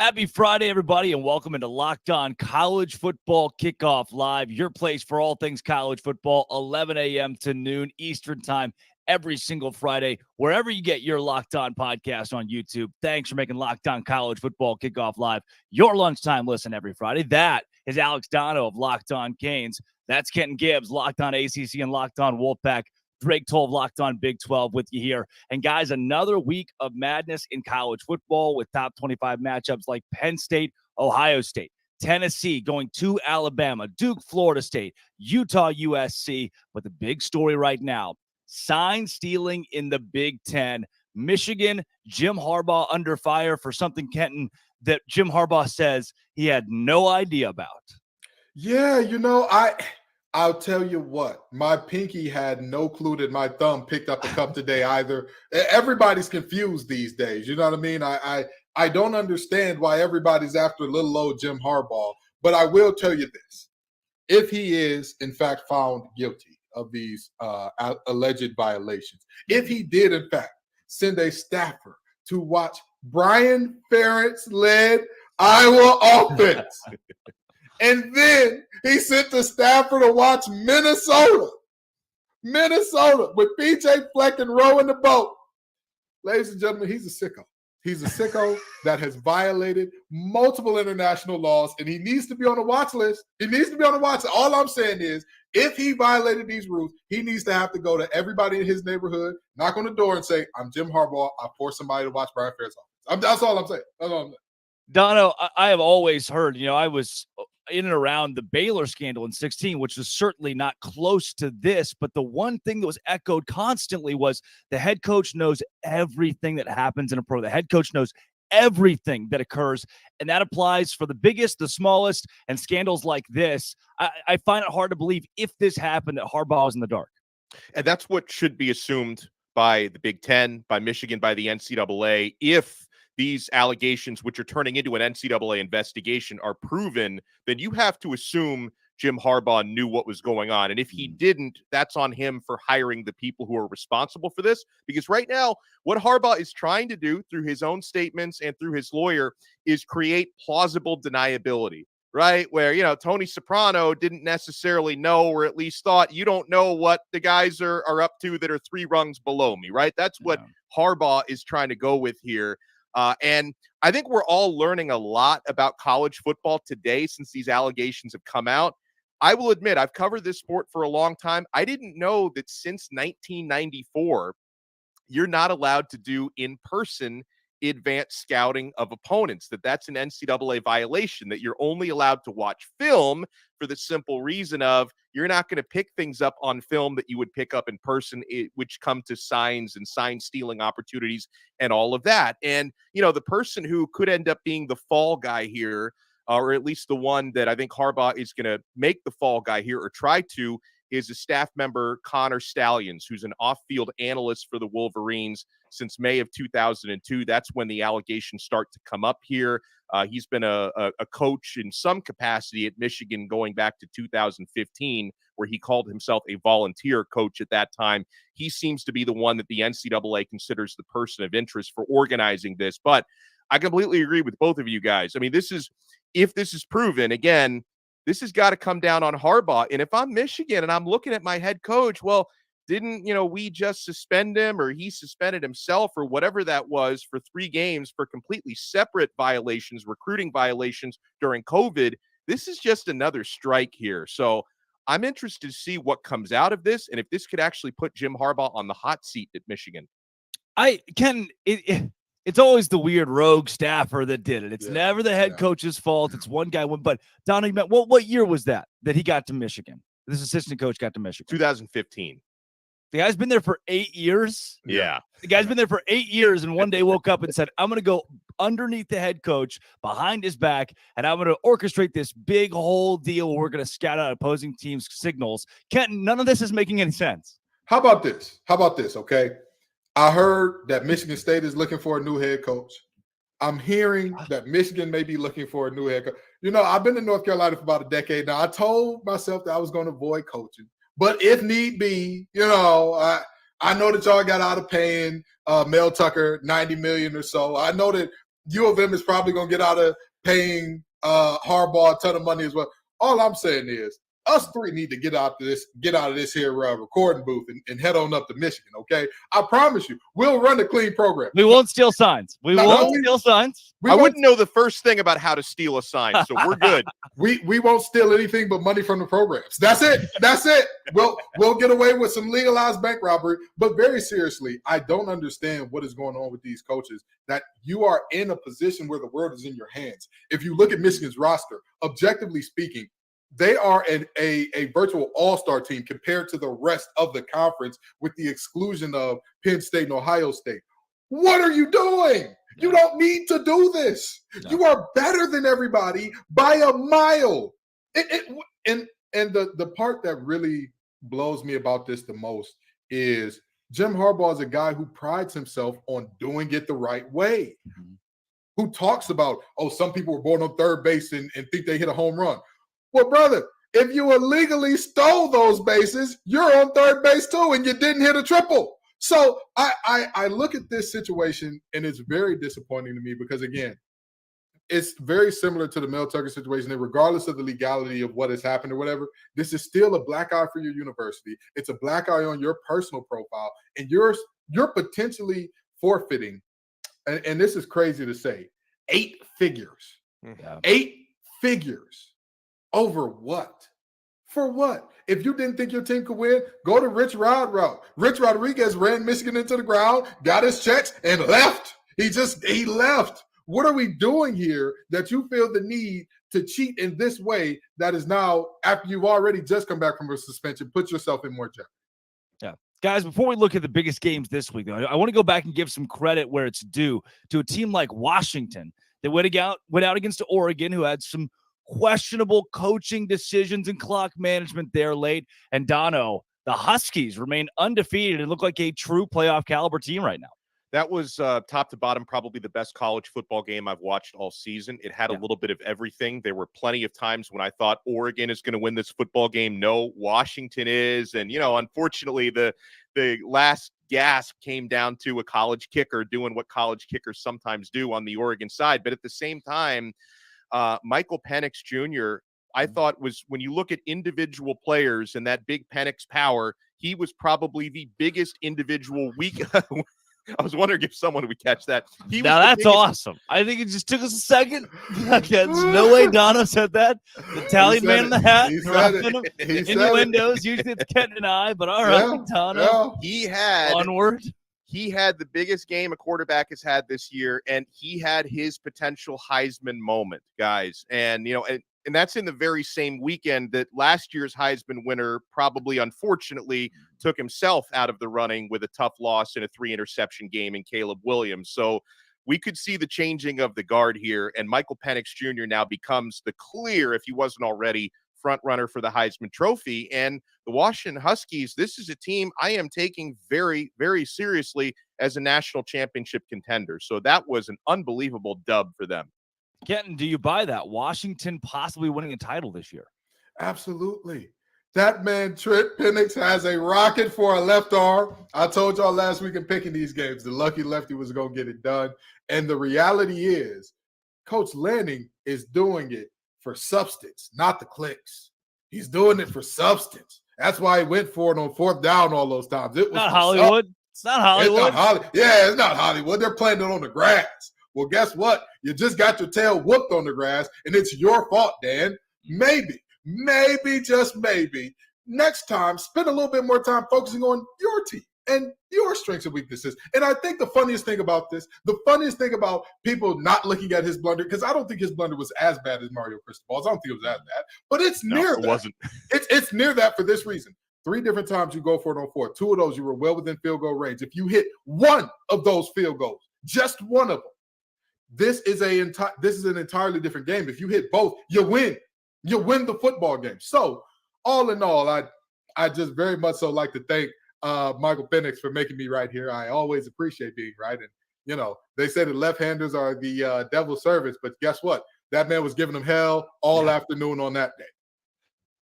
Happy Friday, everybody, and welcome into Locked On College Football Kickoff Live, your place for all things college football, 11 a.m. to noon Eastern Time, every single Friday, wherever you get your Locked On podcast on YouTube. Thanks for making Locked On College Football Kickoff Live your lunchtime listen every Friday. That is Alex Dono of Locked On Canes. That's Kenton Gibbs, Locked On ACC and Locked On Wolfpack. Drake Toll of Locked On Big 12 with you here. And guys, another week of madness in college football with top 25 matchups like Penn State, Ohio State, Tennessee going to Alabama, Duke, Florida State, Utah, USC. But the big story right now, sign stealing in the Big Ten. Michigan, Jim Harbaugh under fire for something, Kenton, that Jim Harbaugh says he had no idea about. Yeah, I'll tell you what, my pinky had no clue that my thumb picked up the cup today either. Everybody's confused these days. You know what I mean? I don't understand why everybody's after little old Jim Harbaugh, but I will tell you this. If he is, in fact, found guilty of these alleged violations, if he did, in fact, send a staffer to watch Brian Ferentz-led Iowa offense, and then he sent the staffer to watch Minnesota with PJ Fleck and rowing the boat. Ladies and gentlemen, he's a sicko. He's a sicko that has violated multiple international laws, and he needs to be on the watch list. He needs to be on the watch list. All I'm saying is, if he violated these rules, he needs to have to go to everybody in his neighborhood, knock on the door, and say, "I'm Jim Harbaugh. I forced somebody to watch Brian Ferentz offense." That's all I'm saying. That's all I'm saying. Dono, I have always heard, I was in and around the Baylor scandal in 2016, which was certainly not close to this. But the one thing that was echoed constantly was the head coach knows everything that happens in a pro. The head coach knows everything that occurs. And that applies for the biggest, the smallest, and scandals like this. I find it hard to believe if this happened that Harbaugh was in the dark. And that's what should be assumed by the Big Ten, by Michigan, by the NCAA. If these allegations, which are turning into an NCAA investigation, are proven, then you have to assume Jim Harbaugh knew what was going on. And if he didn't, that's on him for hiring the people who are responsible for this. Because right now, what Harbaugh is trying to do through his own statements and through his lawyer is create plausible deniability, right? Where, Tony Soprano didn't necessarily know, or at least thought, you don't know what the guys are up to that are 3 rungs below me, right? That's what Harbaugh is trying to go with here. And I think we're all learning a lot about college football today since these allegations have come out. I will admit, I've covered this sport for a long time. I didn't know that since 1994, you're not allowed to do in-person advanced scouting of opponents, that's an NCAA violation, that you're only allowed to watch film for the simple reason of you're not going to pick things up on film that you would pick up in person, which come to signs and sign stealing opportunities and all of that. And, the person who could end up being the fall guy here, or at least the one that I think Harbaugh is going to make the fall guy here or try to, is a staff member, Connor Stallions, who's an off-field analyst for the Wolverines since May of 2002. That's when the allegations start to come up here. He's been a coach in some capacity at Michigan going back to 2015, where he called himself a volunteer coach at that time. He seems to be the one that the NCAA considers the person of interest for organizing this. But I completely agree with both of you guys. I mean, if this is proven, again, this has got to come down on Harbaugh. And if I'm Michigan and I'm looking at my head coach, well, didn't, we just suspend him, or he suspended himself, or whatever that was, for 3 games for completely separate violations, recruiting violations during COVID. This is just another strike here. So I'm interested to see what comes out of this and if this could actually put Jim Harbaugh on the hot seat at Michigan. It's always the weird rogue staffer that did it. It's never the head coach's fault. It's one guy. But Donnie, what year was that he got to Michigan? This assistant coach got to Michigan. 2015. The guy's been there for 8 years. Yeah. The guy's been there for 8 years, and one day woke up and said, I'm going to go underneath the head coach, behind his back, and I'm going to orchestrate this big whole deal where we're going to scout out opposing teams' signals. Kenton, none of this is making any sense. How about this, okay? I heard that Michigan State is looking for a new head coach. I'm hearing that Michigan may be looking for a new head coach. I've been in North Carolina for about a decade now. I told myself that I was going to avoid coaching. But if need be, I know that y'all got out of paying Mel Tucker $90 million or so. I know that U of M is probably going to get out of paying Harbaugh a ton of money as well. All I'm saying is us three need to get out of this here recording booth and head on up to Michigan, okay? I promise you, we'll run a clean program. We won't steal signs. We won't steal signs. I wouldn't know the first thing about how to steal a sign, so we're good. We won't steal anything but money from the programs. That's it. That's it. We'll get away with some legalized bank robbery. But very seriously, I don't understand what is going on with these coaches, that you are in a position where the world is in your hands. If you look at Michigan's roster, objectively speaking, they are a virtual all-star team compared to the rest of the conference, with the exclusion of Penn State and Ohio State. What are you doing? You don't need to do this. No. You are better than everybody by a mile. And the part that really blows me about this the most is Jim Harbaugh is a guy who prides himself on doing it the right way, who talks about, some people were born on third base and think they hit a home run. Well, brother, if you illegally stole those bases, you're on third base too, and you didn't hit a triple. So I look at this situation, and it's very disappointing to me because, again, it's very similar to the Mel Tucker situation. And regardless of the legality of what has happened or whatever, this is still a black eye for your university. It's a black eye on your personal profile, and you're potentially forfeiting, and this is crazy to say, 8 figures. Yeah. 8 figures. Over what? For what? If you didn't think your team could win, go to Rich Rod route. Rich Rodriguez ran Michigan into the ground, got his checks, and left. He left. What are we doing here that you feel the need to cheat in this way that is now, after you've already just come back from a suspension, put yourself in more jeopardy? Yeah. Guys, before we look at the biggest games this week, though, I want to go back and give some credit where it's due to a team like Washington that went out against Oregon, who had some questionable coaching decisions and clock management there late. And Dono, the Huskies remain undefeated and look like a true playoff caliber team right now. That was top to bottom, probably the best college football game I've watched all season. It had a little bit of everything. There were plenty of times when I thought Oregon is going to win this football game. No, Washington is. And, unfortunately, the last gasp came down to a college kicker doing what college kickers sometimes do on the Oregon side. But at the same time, Michael Penix Jr., I thought was, when you look at individual players and that big Penix power, he was probably the biggest individual week. I was wondering if someone would catch that. That's awesome. I think it just took us a second. There's no way Dono said that. The Italian man in the hat. He said it. Innuendos. Usually it's Ken and I, but all right, Dono. He had onward. He had the biggest game a quarterback has had this year, and he had his potential Heisman moment, guys. And, and that's in the very same weekend that last year's Heisman winner probably, unfortunately, took himself out of the running with a tough loss in a 3-interception game in Caleb Williams. So we could see the changing of the guard here, and Michael Penix Jr. now becomes the clear, if he wasn't already, front runner for the Heisman Trophy. And the Washington Huskies, this is a team I am taking very, very seriously as a national championship contender. So that was an unbelievable dub for them. Kenton, do you buy that? Washington possibly winning a title this year? Absolutely. That man, Trent Penix, has a rocket for a left arm. I told y'all last week in picking these games, the lucky lefty was going to get it done. And the reality is, Coach Lanning is doing it for substance, not the clicks. He's doing it for substance. That's why he went for it on 4th down all those times. It was not Hollywood. It's not Hollywood. It's not Hollywood. They're playing it on the grass. Well, guess what? You just got your tail whooped on the grass, and it's your fault, Dan. Maybe, just maybe, next time, spend a little bit more time focusing on your team and your strengths and weaknesses. And I think the funniest thing about people not looking at his blunder, because I don't think his blunder was as bad as Mario Cristobal's. I don't think it was as bad, but it's near that. It wasn't. It's near that for this reason. 3 different times you go for it on 4. 2 of those you were well within field goal range. If you hit one of those field goals, just one of them, this is an entirely different game. If you hit both, you win. You win the football game. So, all in all, I just very much so like to thank Michael Penix for making me right here. I always appreciate being right. And, they say that left-handers are the devil's servants, but guess what? That man was giving them hell all afternoon on that day.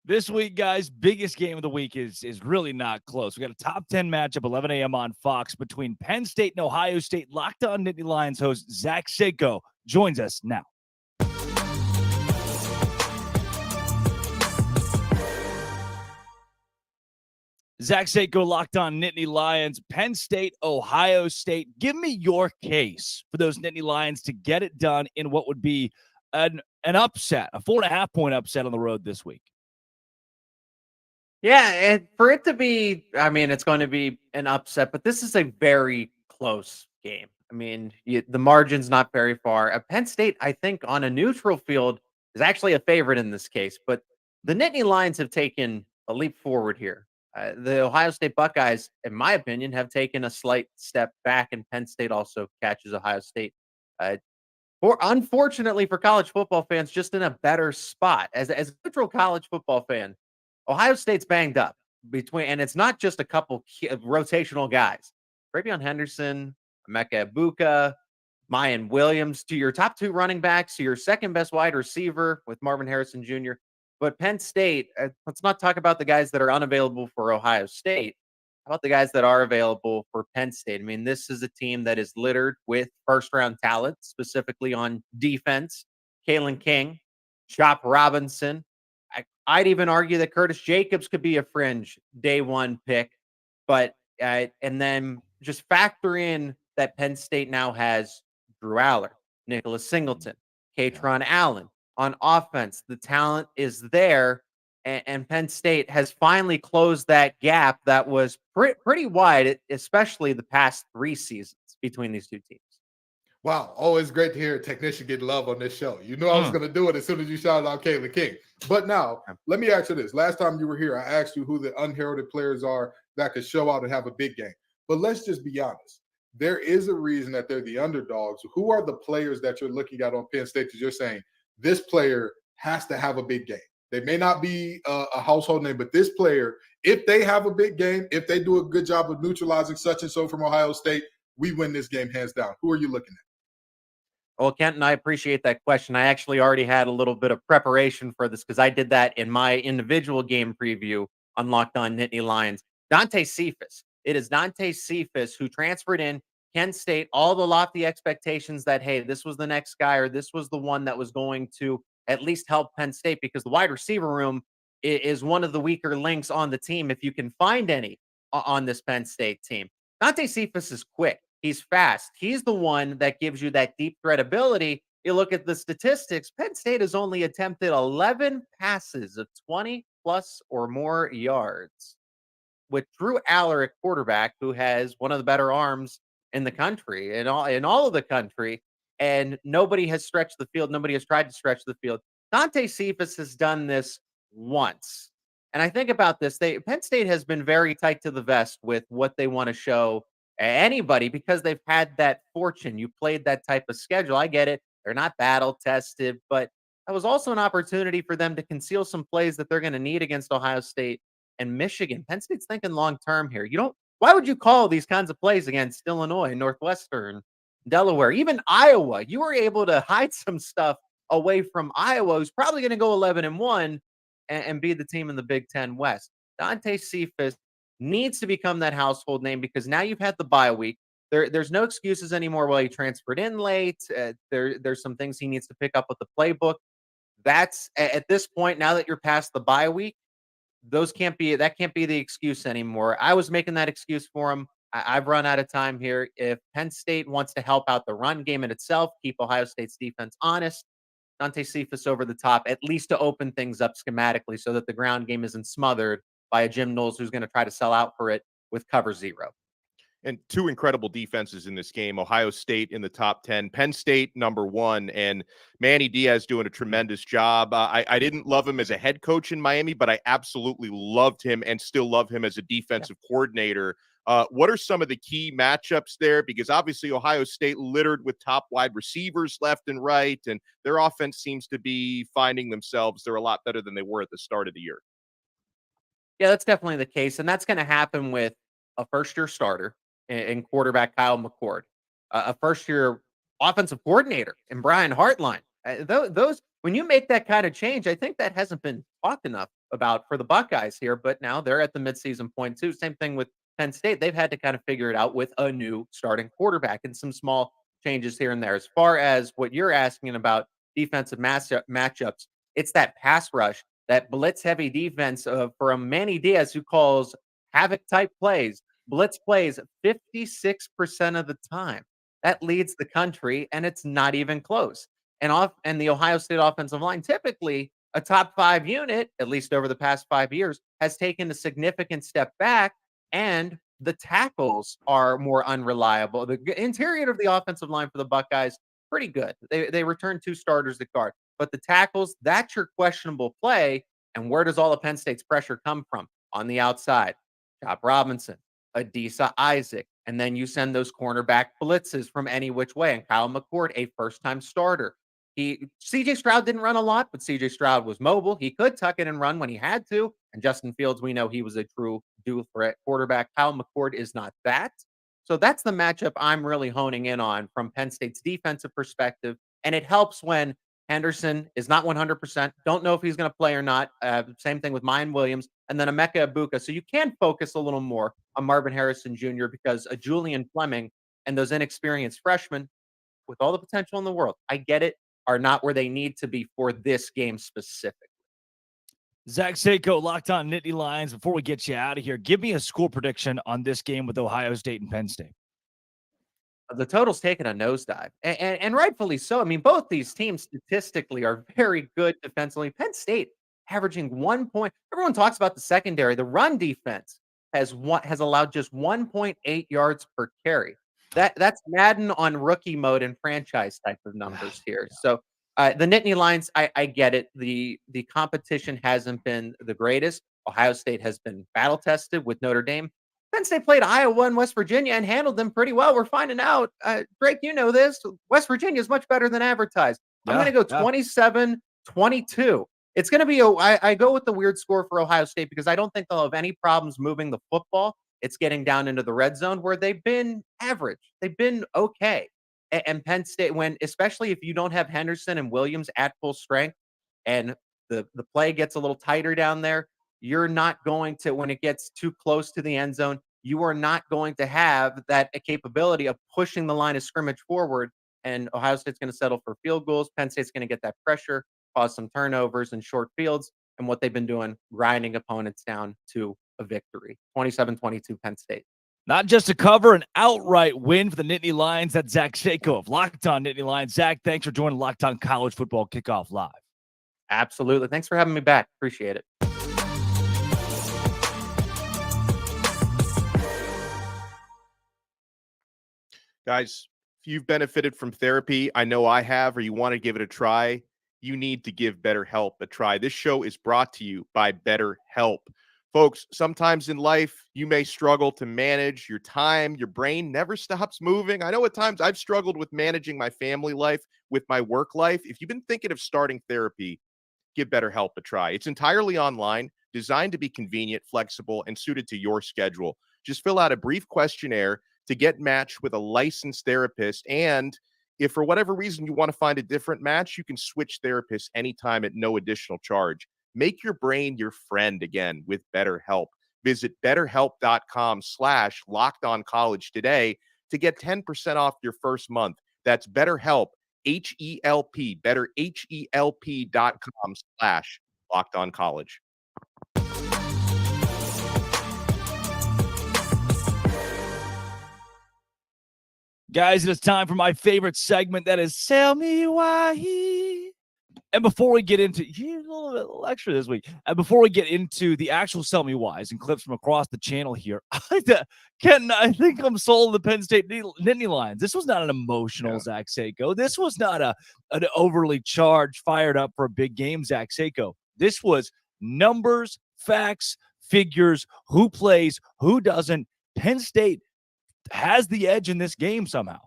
This week, guys, biggest game of the week is really not close. We got a top 10 matchup, 11 a.m. on Fox between Penn State and Ohio State. Locked On Nittany Lions host Zach Senko joins us now. Zach Seiko, Locked On Nittany Lions, Penn State, Ohio State. Give me your case for those Nittany Lions to get it done in what would be an upset, a 4.5-point upset on the road this week. Yeah, and for it to be, I mean, it's going to be an upset, but this is a very close game. I mean, the margin's not very far. Penn State, I think, on a neutral field is actually a favorite in this case, but the Nittany Lions have taken a leap forward here. The Ohio State Buckeyes, in my opinion, have taken a slight step back, and Penn State also catches Ohio State. Unfortunately for college football fans, just in a better spot. As a neutral college football fan, Ohio State's banged up and it's not just a couple rotational guys. Ravion Henderson, Emeka Egbuka, Mayan Williams, to your top two running backs, to your second best wide receiver with Marvin Harrison Jr. But Penn State, let's not talk about the guys that are unavailable for Ohio State. How about the guys that are available for Penn State? I mean, this is a team that is littered with first-round talent, specifically on defense. Kalen King, Chop Robinson. I'd even argue that Curtis Jacobs could be a fringe day one pick. But and then just factor in that Penn State now has Drew Aller, Nicholas Singleton, Katron Allen. On offense, the talent is there, and Penn State has finally closed that gap that was pretty wide, especially the past 3 seasons between these two teams. Wow, always great to hear a technician get love on this show. You knew I was going to do it as soon as you shouted out Kalen King. But now, let me ask you this. Last time you were here, I asked you who the unheralded players are that could show out and have a big game. But let's just be honest. There is a reason that they're the underdogs. Who are the players that you're looking at on Penn State that you're saying, this player has to have a big game? They may not be a household name, but this player, if they have a big game, if they do a good job of neutralizing such and so from Ohio State, we win this game hands down. Who are you looking at? Well, Kenton, I appreciate that question. I actually already had a little bit of preparation for this because I did that in my individual game preview on Locked On Nittany Lions. Dante Cephas. It is Dante Cephas who transferred in Penn State, all the lofty expectations that, hey, this was the next guy or this was the one that was going to at least help Penn State because the wide receiver room is one of the weaker links on the team if you can find any on this Penn State team. Dante Cephas is quick. He's fast. He's the one that gives you that deep threat ability. You look at the statistics, Penn State has only attempted 11 passes of 20 plus or more yards with Drew Aller at quarterback, who has one of the better arms in the country, in all of the country, and nobody has stretched the field. Nobody has tried to stretch the field. Dante Cephas has done this once. And I think about this. Penn State has been very tight to the vest with what they want to show anybody because they've had that fortune. You played that type of schedule. I get it. They're not battle tested, but that was also an opportunity for them to conceal some plays that they're going to need against Ohio State and Michigan. Penn State's thinking long term here. Why would you call these kinds of plays against Illinois, Northwestern, Delaware, even Iowa? You were able to hide some stuff away from Iowa, who's probably going to go 11-1 and be the team in the Big Ten West. Dante Cephas needs to become that household name because now you've had the bye week. There's no excuses anymore. Well, he transferred in late. There's some things he needs to pick up with the playbook. That's at this point, now that you're past the bye week, that can't be the excuse anymore. I was making that excuse for him. I've run out of time here. If Penn State wants to help out the run game in itself, keep Ohio State's defense honest, Dante Cephas over the top, at least to open things up schematically so that the ground game isn't smothered by a Jim Knowles who's going to try to sell out for it with cover 0. And 2 incredible defenses in this game. Ohio State in the top 10, Penn State number 1, and Manny Diaz doing a tremendous job. I didn't love him as a head coach in Miami, but I absolutely loved him and still love him as a defensive coordinator. What are some of the key matchups there? Because obviously Ohio State littered with top wide receivers left and right, and their offense seems to be finding themselves. They're a lot better than they were at the start of the year. Yeah, that's definitely the case, and that's going to happen with a first-year starter in quarterback Kyle McCord, a first-year offensive coordinator in Brian Hartline. Those when you make that kind of change, I think that hasn't been talked enough about for the Buckeyes here, but now they're at the midseason point too. Same thing with Penn State. They've had to kind of figure it out with a new starting quarterback and some small changes here and there. As far as what you're asking about defensive matchups, it's that pass rush, that blitz-heavy defense from Manny Diaz, who calls havoc-type plays, blitz plays 56% of the time. That leads the country, and it's not even close. And the Ohio State offensive line, typically a top 5 unit, at least over the past 5 years, has taken a significant step back, and the tackles are more unreliable. The interior of the offensive line for the Buckeyes, pretty good. They returned 2 starters at guard. But the tackles, that's your questionable play. And where does all of Penn State's pressure come from? On the outside, Chop Robinson, Adisa Isaac, and then you send those cornerback blitzes from any which way. And Kyle McCord, a first-time starter. CJ Stroud didn't run a lot, but CJ Stroud was mobile. He could tuck it and run when he had to. And Justin Fields, we know he was a true dual threat quarterback. Kyle McCord is not that. So that's the matchup I'm really honing in on from Penn State's defensive perspective. And it helps when Henderson is not 100%. Don't know if he's going to play or not. Same thing with Mayan Williams. And then Emeka Ibuka. So you can focus a little more on Marvin Harrison Jr. because a Julian Fleming and those inexperienced freshmen, with all the potential in the world, I get it, are not where they need to be for this game specifically. Zach Seiko, Locked On Nittany Lions. Before we get you out of here, give me a score prediction on this game with Ohio State and Penn State. The total's taken a nosedive, and rightfully so. I mean, both these teams statistically are very good defensively. Penn State averaging 1 point. Everyone talks about the secondary. The run defense has allowed just 1.8 yards per carry. That's Madden on rookie mode and franchise type of numbers here. Yeah. So the Nittany Lions, I get it. The competition hasn't been the greatest. Ohio State has been battle tested with Notre Dame. Penn State played Iowa and West Virginia and handled them pretty well. We're finding out. Drake, you know this. West Virginia is much better than advertised. I'm going to go 27-22. It's going to be I go with the weird score for Ohio State because I don't think they'll have any problems moving the football. It's getting down into the red zone where they've been average. They've been okay. And Penn State, especially if you don't have Henderson and Williams at full strength and the play gets a little tighter down there, you're not going to, when it gets too close to the end zone, you are not going to have that capability of pushing the line of scrimmage forward. And Ohio State's going to settle for field goals. Penn State's going to get that pressure, cause some turnovers and short fields. And what they've been doing, grinding opponents down to a victory. 27-22 Penn State. Not just a cover, an outright win for the Nittany Lions. That's Zach Seiko of Locked On Nittany Lions. Zach, thanks for joining Locked On College Football Kickoff Live. Absolutely. Thanks for having me back. Appreciate it. Guys, if you've benefited from therapy, I know I have, or you want to give it a try, you need to give BetterHelp a try. This show is brought to you by BetterHelp. Folks, sometimes in life, you may struggle to manage your time. Your brain never stops moving. I know at times I've struggled with managing my family life with my work life. If you've been thinking of starting therapy, give BetterHelp a try. It's entirely online, designed to be convenient, flexible, and suited to your schedule. Just fill out a brief questionnaire to get matched with a licensed therapist. And if for whatever reason you want to find a different match, you can switch therapists anytime at no additional charge. Make your brain your friend again with BetterHelp. Visit BetterHelp.com/LockedOnCollege today to get 10% off your first month. That's BetterHelp, H-E-L-P, BetterHelp.com/LockedOnCollege. Guys, it's time for my favorite segment. That is Tell Me Why. And before we get into, a little extra this week, and before we get into the actual Sell Me Whys and clips from across the channel here, I think I'm sold the Penn State Nittany Lions. This was not an emotional Zach Seiko. This was not an overly charged, fired up for a big game Zach Seiko. This was numbers, facts, figures, who plays, who doesn't. Penn State has the edge in this game somehow.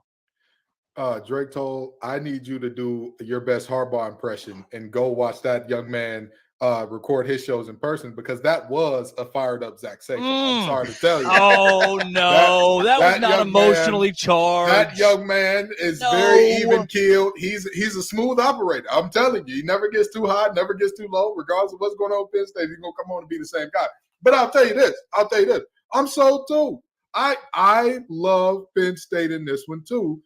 Drake told, I need you to do your best Harbaugh impression and go watch that young man record his shows in person, because that was a fired up Zach Seiko. I'm sorry to tell you. Oh, no. that was not emotionally charged. That young man is very even-keeled. He's a smooth operator. I'm telling you. He never gets too high, never gets too low. Regardless of what's going on with Penn State, he's going to come on and be the same guy. But I'll tell you this. I'm sold too. I love Penn State in this one too.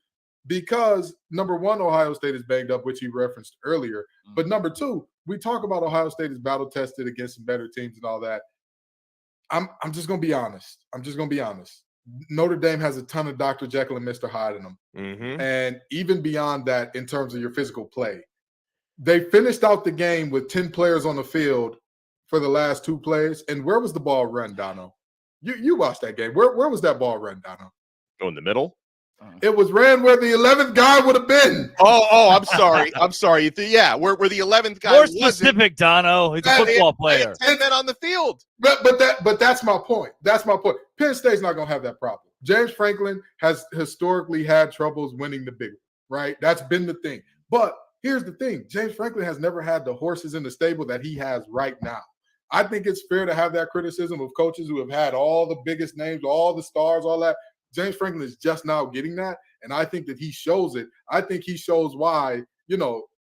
because number one, Ohio State is banged up, which you referenced earlier. But number two, we talk about Ohio State is battle tested against some better teams and all that. I'm just gonna be honest. Notre Dame has a ton of Dr. Jekyll and Mr. Hyde in them. Mm-hmm. And even beyond that, in terms of your physical play, they finished out the game with 10 players on the field for the last 2 plays. And where was the ball run, Dono? You watched that game. Where was that ball run, Dono? Go in the middle. It was ran where the 11th guy would have been. Oh, I'm sorry. Yeah, where the 11th guy more specific, Dono. He's a football player. 10 men on the field. But that's my point. Penn State's not going to have that problem. James Franklin has historically had troubles winning the big one, right? That's been the thing. But here's the thing. James Franklin has never had the horses in the stable that he has right now. I think it's fair to have that criticism of coaches who have had all the biggest names, all the stars, all that. James Franklin is just now getting that, and I think that he shows it. I think he shows why,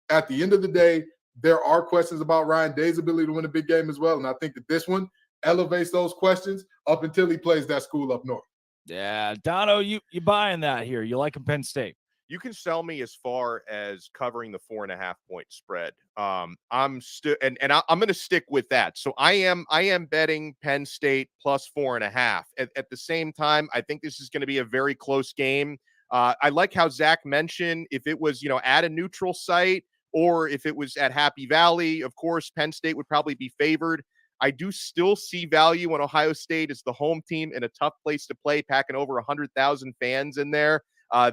at the end of the day, there are questions about Ryan Day's ability to win a big game as well, and I think that this one elevates those questions up until he plays that school up north. Yeah, Dono, you buying that here. You like Penn State. You can sell me as far as covering the 4.5 point spread. I'm going to stick with that. So I am betting Penn State plus 4.5. At the same time, I think this is going to be a very close game. I like how Zach mentioned if it was, at a neutral site or if it was at Happy Valley, of course, Penn State would probably be favored. I do still see value when Ohio State is the home team in a tough place to play, packing over 100,000 fans in there.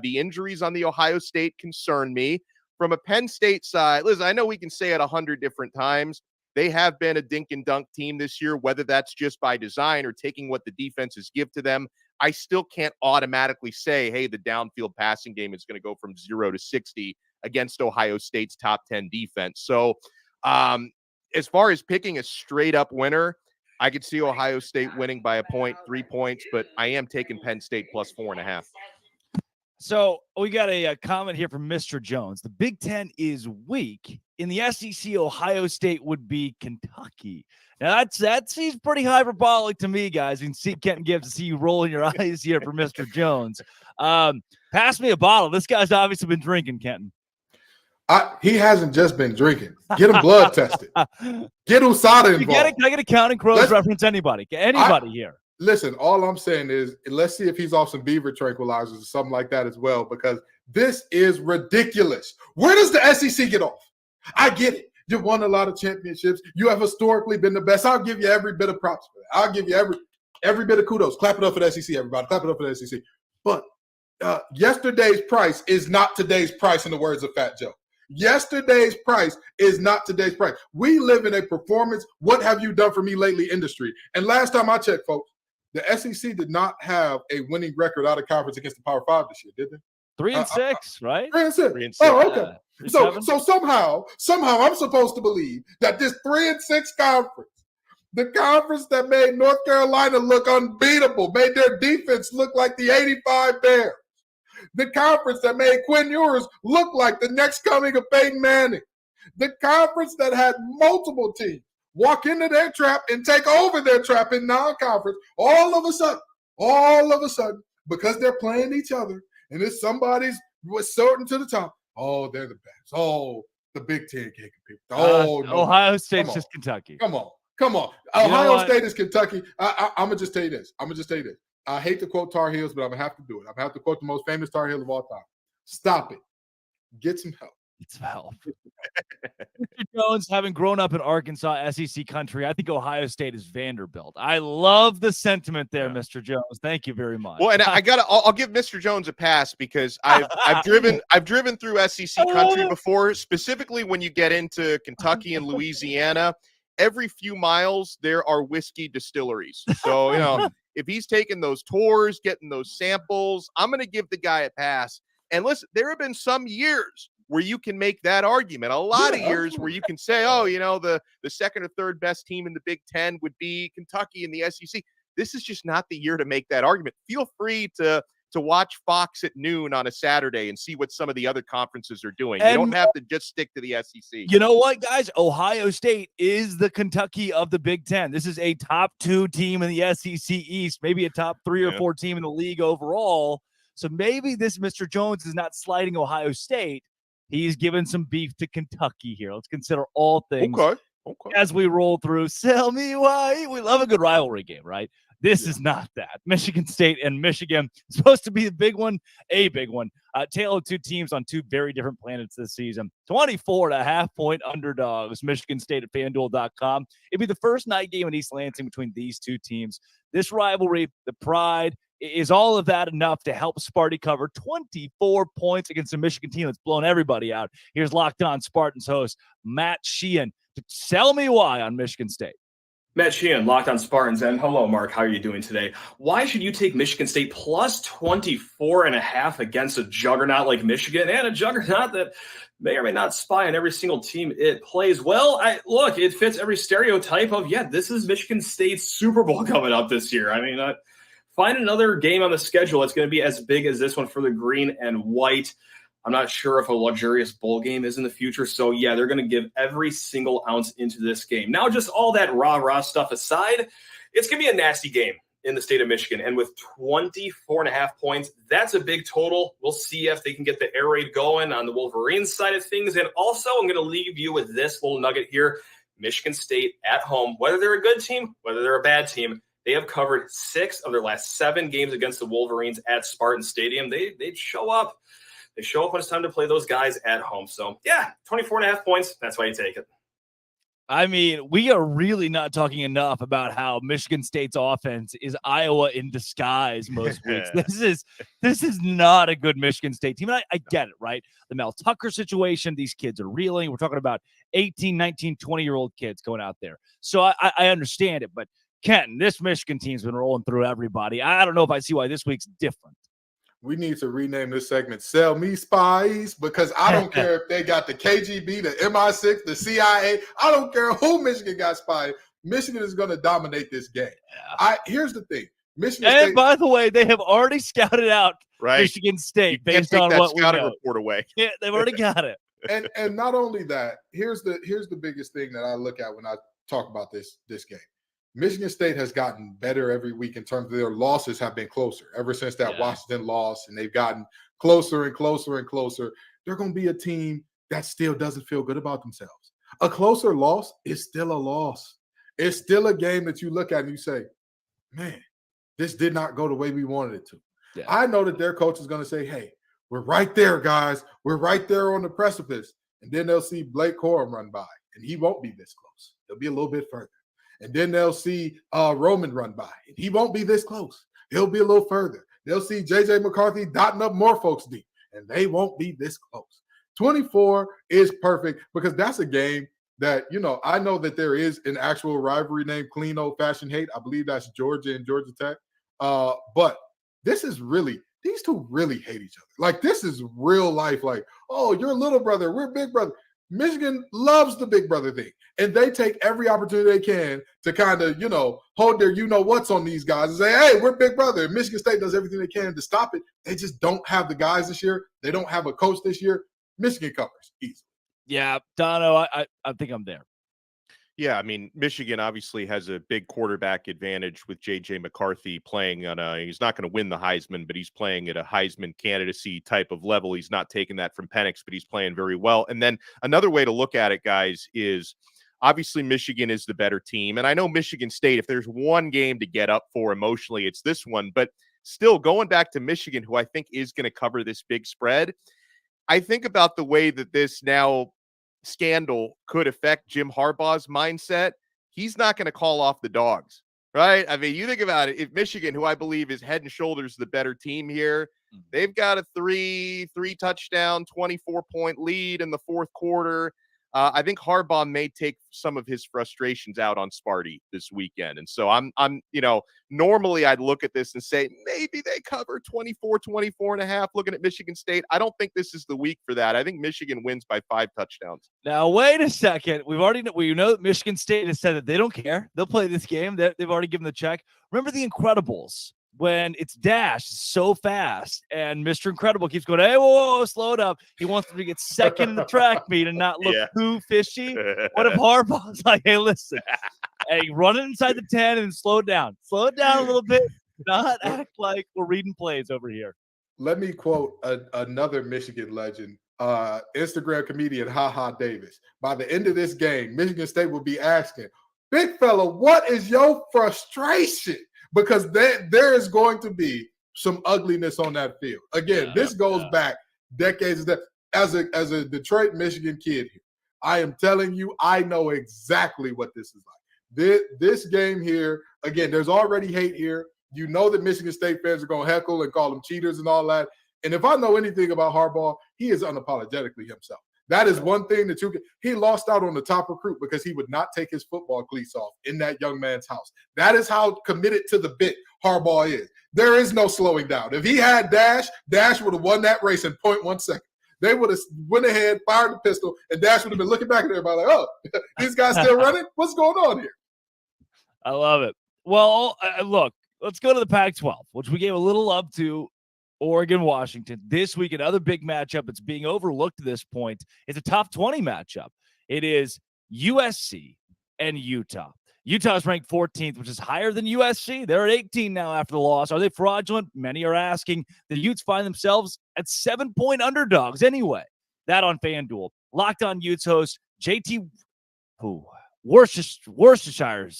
The injuries on the Ohio State concern me. From a Penn State side, listen, I know we can say it 100 different times. They have been a dink and dunk team this year, whether that's just by design or taking what the defenses give to them. I still can't automatically say, hey, the downfield passing game is going to go from 0 to 60 against Ohio State's top 10 defense. So as far as picking a straight up winner, I could see Ohio State winning by a point, 3 points, but I am taking Penn State plus 4.5. So we got a comment here from Mr. Jones. The Big Ten is weak. In the SEC, Ohio State would be Kentucky. Now that seems pretty hyperbolic to me, guys. You can see Kenton Gibbs, see you rolling your eyes here for Mr. Jones. Pass me a bottle. This guy's obviously been drinking, Kenton. He hasn't just been drinking. Get him blood tested. Get USADA involved. Can I get a Counting Crows reference? Anybody here? Listen, all I'm saying is let's see if he's off some beaver tranquilizers or something like that as well, because this is ridiculous. Where does the SEC get off? I get it. You've won a lot of championships. You have historically been the best. I'll give you every bit of props for that. I'll give you every bit of kudos. Clap it up for the SEC, everybody. Clap it up for the SEC. But yesterday's price is not today's price, in the words of Fat Joe. Yesterday's price is not today's price. We live in a performance, what have you done for me lately industry. And last time I checked, folks, the SEC did not have a winning record out of conference against the Power 5 this year, did they? 3-6, right? 3-6. 3-6. Oh, okay. Yeah. So somehow I'm supposed to believe that this 3-6 conference, the conference that made North Carolina look unbeatable, made their defense look like the 85 Bears, the conference that made Quinn Ewers look like the next coming of Peyton Manning, the conference that had multiple teams walk into their trap and take over their trap in non-conference, all of a sudden, because they're playing each other and it's somebody's sorting to the top, oh, they're the best. Oh, the Big Ten can't compete. Oh, no. Ohio State's just Kentucky. Come on. Ohio State is Kentucky. I'm going to just tell you this. I hate to quote Tar Heels, but I'm going to have to do it. I'm going to have to quote the most famous Tar Heel of all time. Stop it. Get some help. Mr. Jones, having grown up in Arkansas, SEC country, I think Ohio State is Vanderbilt. I love the sentiment there, Mr. Jones. Thank you very much. Well, and I'll give Mr. Jones a pass because I've driven through SEC country before, specifically when you get into Kentucky and Louisiana. Every few miles there are whiskey distilleries. So, if he's taking those tours, getting those samples, I'm going to give the guy a pass. And listen, there have been some years where you can make that argument. A lot of years where you can say, the second or third best team in the Big Ten would be Kentucky in the SEC. This is just not the year to make that argument. Feel free to watch Fox at noon on a Saturday and see what some of the other conferences are doing. You don't have to just stick to the SEC. You know what, guys? Ohio State is the Kentucky of the Big Ten. This is a top 2 team in the SEC East, maybe a top 3 or 4 team in the league overall. So maybe this Mr. Jones is not sliding Ohio State. He's given some beef to Kentucky here. Let's consider all things as we roll through. Sell me why. We love a good rivalry game, right? This is not that. Michigan State and Michigan supposed to be the big one, a big one. Tale of two teams on two very different planets this season. 24.5-point underdogs. Michigan State at FanDuel.com. It'd be the first night game in East Lansing between these two teams. This rivalry, the pride, is all of that enough to help Sparty cover 24 points against a Michigan team that's blown everybody out? Here's Locked On Spartans host Matt Sheehan to sell me why on Michigan State. Matt Sheehan, Locked On Spartans, and hello, Mark. How are you doing today? Why should you take Michigan State plus 24.5 against a juggernaut like Michigan, and a juggernaut that may or may not spy on every single team it plays? Well, look, it fits every stereotype of, this is Michigan State's Super Bowl coming up this year. I mean, find another game on the schedule that's going to be as big as this one for the green and white. I'm not sure if a luxurious bowl game is in the future. So, they're going to give every single ounce into this game. Now, just all that rah-rah stuff aside, it's going to be a nasty game in the state of Michigan. And with 24.5 points, that's a big total. We'll see if they can get the air raid going on the Wolverines side of things. And also, I'm going to leave you with this little nugget here. Michigan State at home, whether they're a good team, whether they're a bad team, they have covered 6 of their last 7 games against the Wolverines at Spartan Stadium. They show up. They show up when it's time to play those guys at home. So, 24.5 points. That's why you take it. I mean, we are really not talking enough about how Michigan State's offense is Iowa in disguise most weeks. This is not a good Michigan State team. And I get it, right? The Mel Tucker situation, these kids are reeling. We're talking about 18, 19, 20-year-old kids going out there. So I understand it. But, Kenton, this Michigan team's been rolling through everybody. I don't know if I see why this week's different. We need to rename this segment Sell Me Spies, because I don't care if they got the KGB, the MI6, the CIA. I don't care who Michigan got spied. Michigan is going to dominate this game. Here's the thing. Michigan State, by the way, they have already scouted out Michigan State based on what we know. Report away. Yeah, they've already got it. And not only that, here's the biggest thing that I look at when I talk about this game. Michigan State has gotten better every week in terms of their losses have been closer ever since that Washington loss, and they've gotten closer and closer and closer. They're going to be a team that still doesn't feel good about themselves. A closer loss is still a loss. It's still a game that you look at and you say, man, this did not go the way we wanted it to. Yeah. I know that their coach is going to say, hey, we're right there, guys. We're right there on the precipice. And then they'll see Blake Corum run by, and he won't be this close. He'll be a little bit further. And then they'll see Roman run by. And he won't be this close. He'll be a little further. They'll see J.J. McCarthy dotting up more folks deep, and they won't be this close. 24 is perfect because that's a game that, I know that there is an actual rivalry named Clean Old-Fashioned Hate. I believe that's Georgia and Georgia Tech. But this is really – these two really hate each other. Like, this is real life. Like, oh, you're little brother. We're big brother. Michigan loves the big brother thing, and they take every opportunity they can to kind of, hold their what's on these guys and say, hey, we're big brother. And Michigan State does everything they can to stop it. They just don't have the guys this year. They don't have a coach this year. Michigan covers easily. Yeah, Dono, I think I'm there. Yeah, I mean, Michigan obviously has a big quarterback advantage with J.J. McCarthy playing on he's not going to win the Heisman, but he's playing at a Heisman candidacy type of level. He's not taking that from Penix, but he's playing very well. And then another way to look at it, guys, is obviously Michigan is the better team. And I know Michigan State, if there's one game to get up for emotionally, it's this one. But still, going back to Michigan, who I think is going to cover this big spread, I think about the way that this now scandal could affect Jim Harbaugh's mindset. He's not going to call off the dogs, right? I mean, you think about it. If Michigan, who I believe is head and shoulders the better team here, they've got a three touchdown, 24-point lead in the fourth quarter. I think Harbaugh may take some of his frustrations out on Sparty this weekend. And so I'm normally I'd look at this and say, maybe they cover 24.5, looking at Michigan State. I don't think this is the week for that. I think Michigan wins by 5 touchdowns. Now, wait a second. We know that Michigan State has said that they don't care. They'll play this game. They've already given the check. Remember the Incredibles when it's dashed so fast and Mr. Incredible keeps going, hey, whoa, slow it up. He wants them to get second in the track meet and not look too fishy. What if Harbaugh's like, hey, listen, hey, run it inside the 10 and slow it down. Slow it down a little bit. Not act like we're reading plays over here. let me quote another Michigan legend, Instagram comedian HaHa Davis. By the end of this game, Michigan State will be asking, big fella, what is your frustration? Because there is going to be some ugliness on that field. Again, this goes back decades. As a Detroit, Michigan kid here, I am telling you, I know exactly what this is like. This game here, again, there's already hate here. You know that Michigan State fans are going to heckle and call them cheaters and all that. And if I know anything about Harbaugh, he is unapologetically himself. That is one thing that he lost out on the top recruit because he would not take his football cleats off in that young man's house. That is how committed to the bit Harbaugh is. There is no slowing down. If he had Dash would have won that race in 0.1 second. They would have went ahead, fired the pistol, and Dash would have been looking back at everybody like, oh, these guys still running? What's going on here? I love it. Well, look, let's go to the Pac-12, which we gave a little love to. Oregon, Washington. This week, another big matchup. It's being overlooked at this point. It's a top 20 matchup. It is USC and Utah. Utah is ranked 14th, which is higher than USC. They're at 18 now after the loss. Are they fraudulent? Many are asking. The Utes find themselves at 7-point underdogs anyway. That on FanDuel. Locked On Utes host JT, Worcestershire.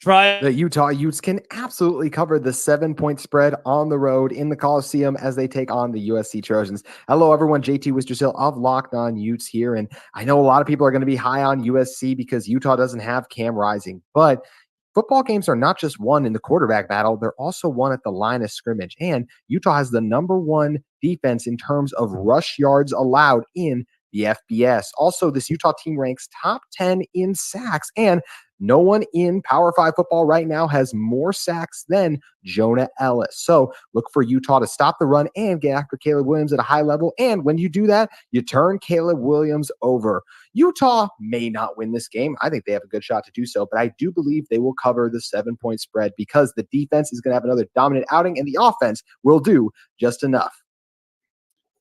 Try the Utah Utes can absolutely cover the 7-point spread on the road in the Coliseum as they take on the USC Trojans. Hello, everyone. JT Wistersill of Locked On Utes here. And I know a lot of people are going to be high on USC because Utah doesn't have Cam Rising, but football games are not just won in the quarterback battle. They're also won at the line of scrimmage. And Utah has the #1 defense in terms of rush yards allowed in the FBS. Also, this Utah team ranks top 10 in sacks, and no one in Power 5 football right now has more sacks than Jonah Ellis. So look for Utah to stop the run and get after Caleb Williams at a high level. And when you do that, you turn Caleb Williams over. Utah may not win this game. I think they have a good shot to do so, but I do believe they will cover the 7-point spread because the defense is going to have another dominant outing and the offense will do just enough.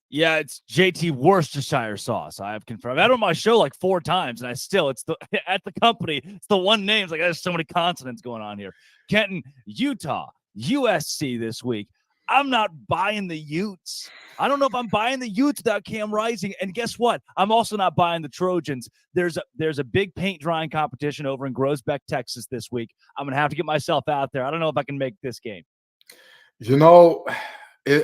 Yeah, it's JT Worcestershire sauce. I have confirmed. I've had it on my show like 4 times, and it's at the company. It's the one name. It's like there's so many consonants going on here. Kenton, Utah, USC this week. I'm not buying the Utes. I don't know if I'm buying the Utes without Cam Rising. And guess what? I'm also not buying the Trojans. There's a big paint drying competition over in Groesbeck, Texas this week. I'm gonna have to get myself out there. I don't know if I can make this game. You know.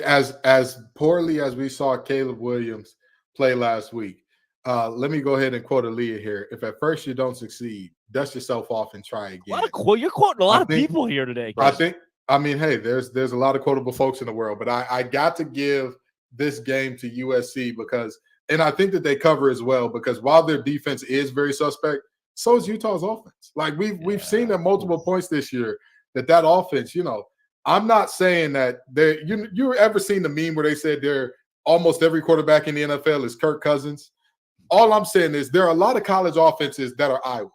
As poorly as we saw Caleb Williams play last week, let me go ahead and quote Aaliyah here. If at first you don't succeed, dust yourself off and try again. You're quoting a lot of people here today, Chris. Hey, there's a lot of quotable folks in the world, but I got to give this game to USC because, and I think that they cover as well because while their defense is very suspect, so is Utah's offense. Like we've seen at multiple points this year that offense, I'm not saying that you ever seen the meme where they said they're almost every quarterback in the NFL is Kirk Cousins? All I'm saying is there are a lot of college offenses that are Iowa.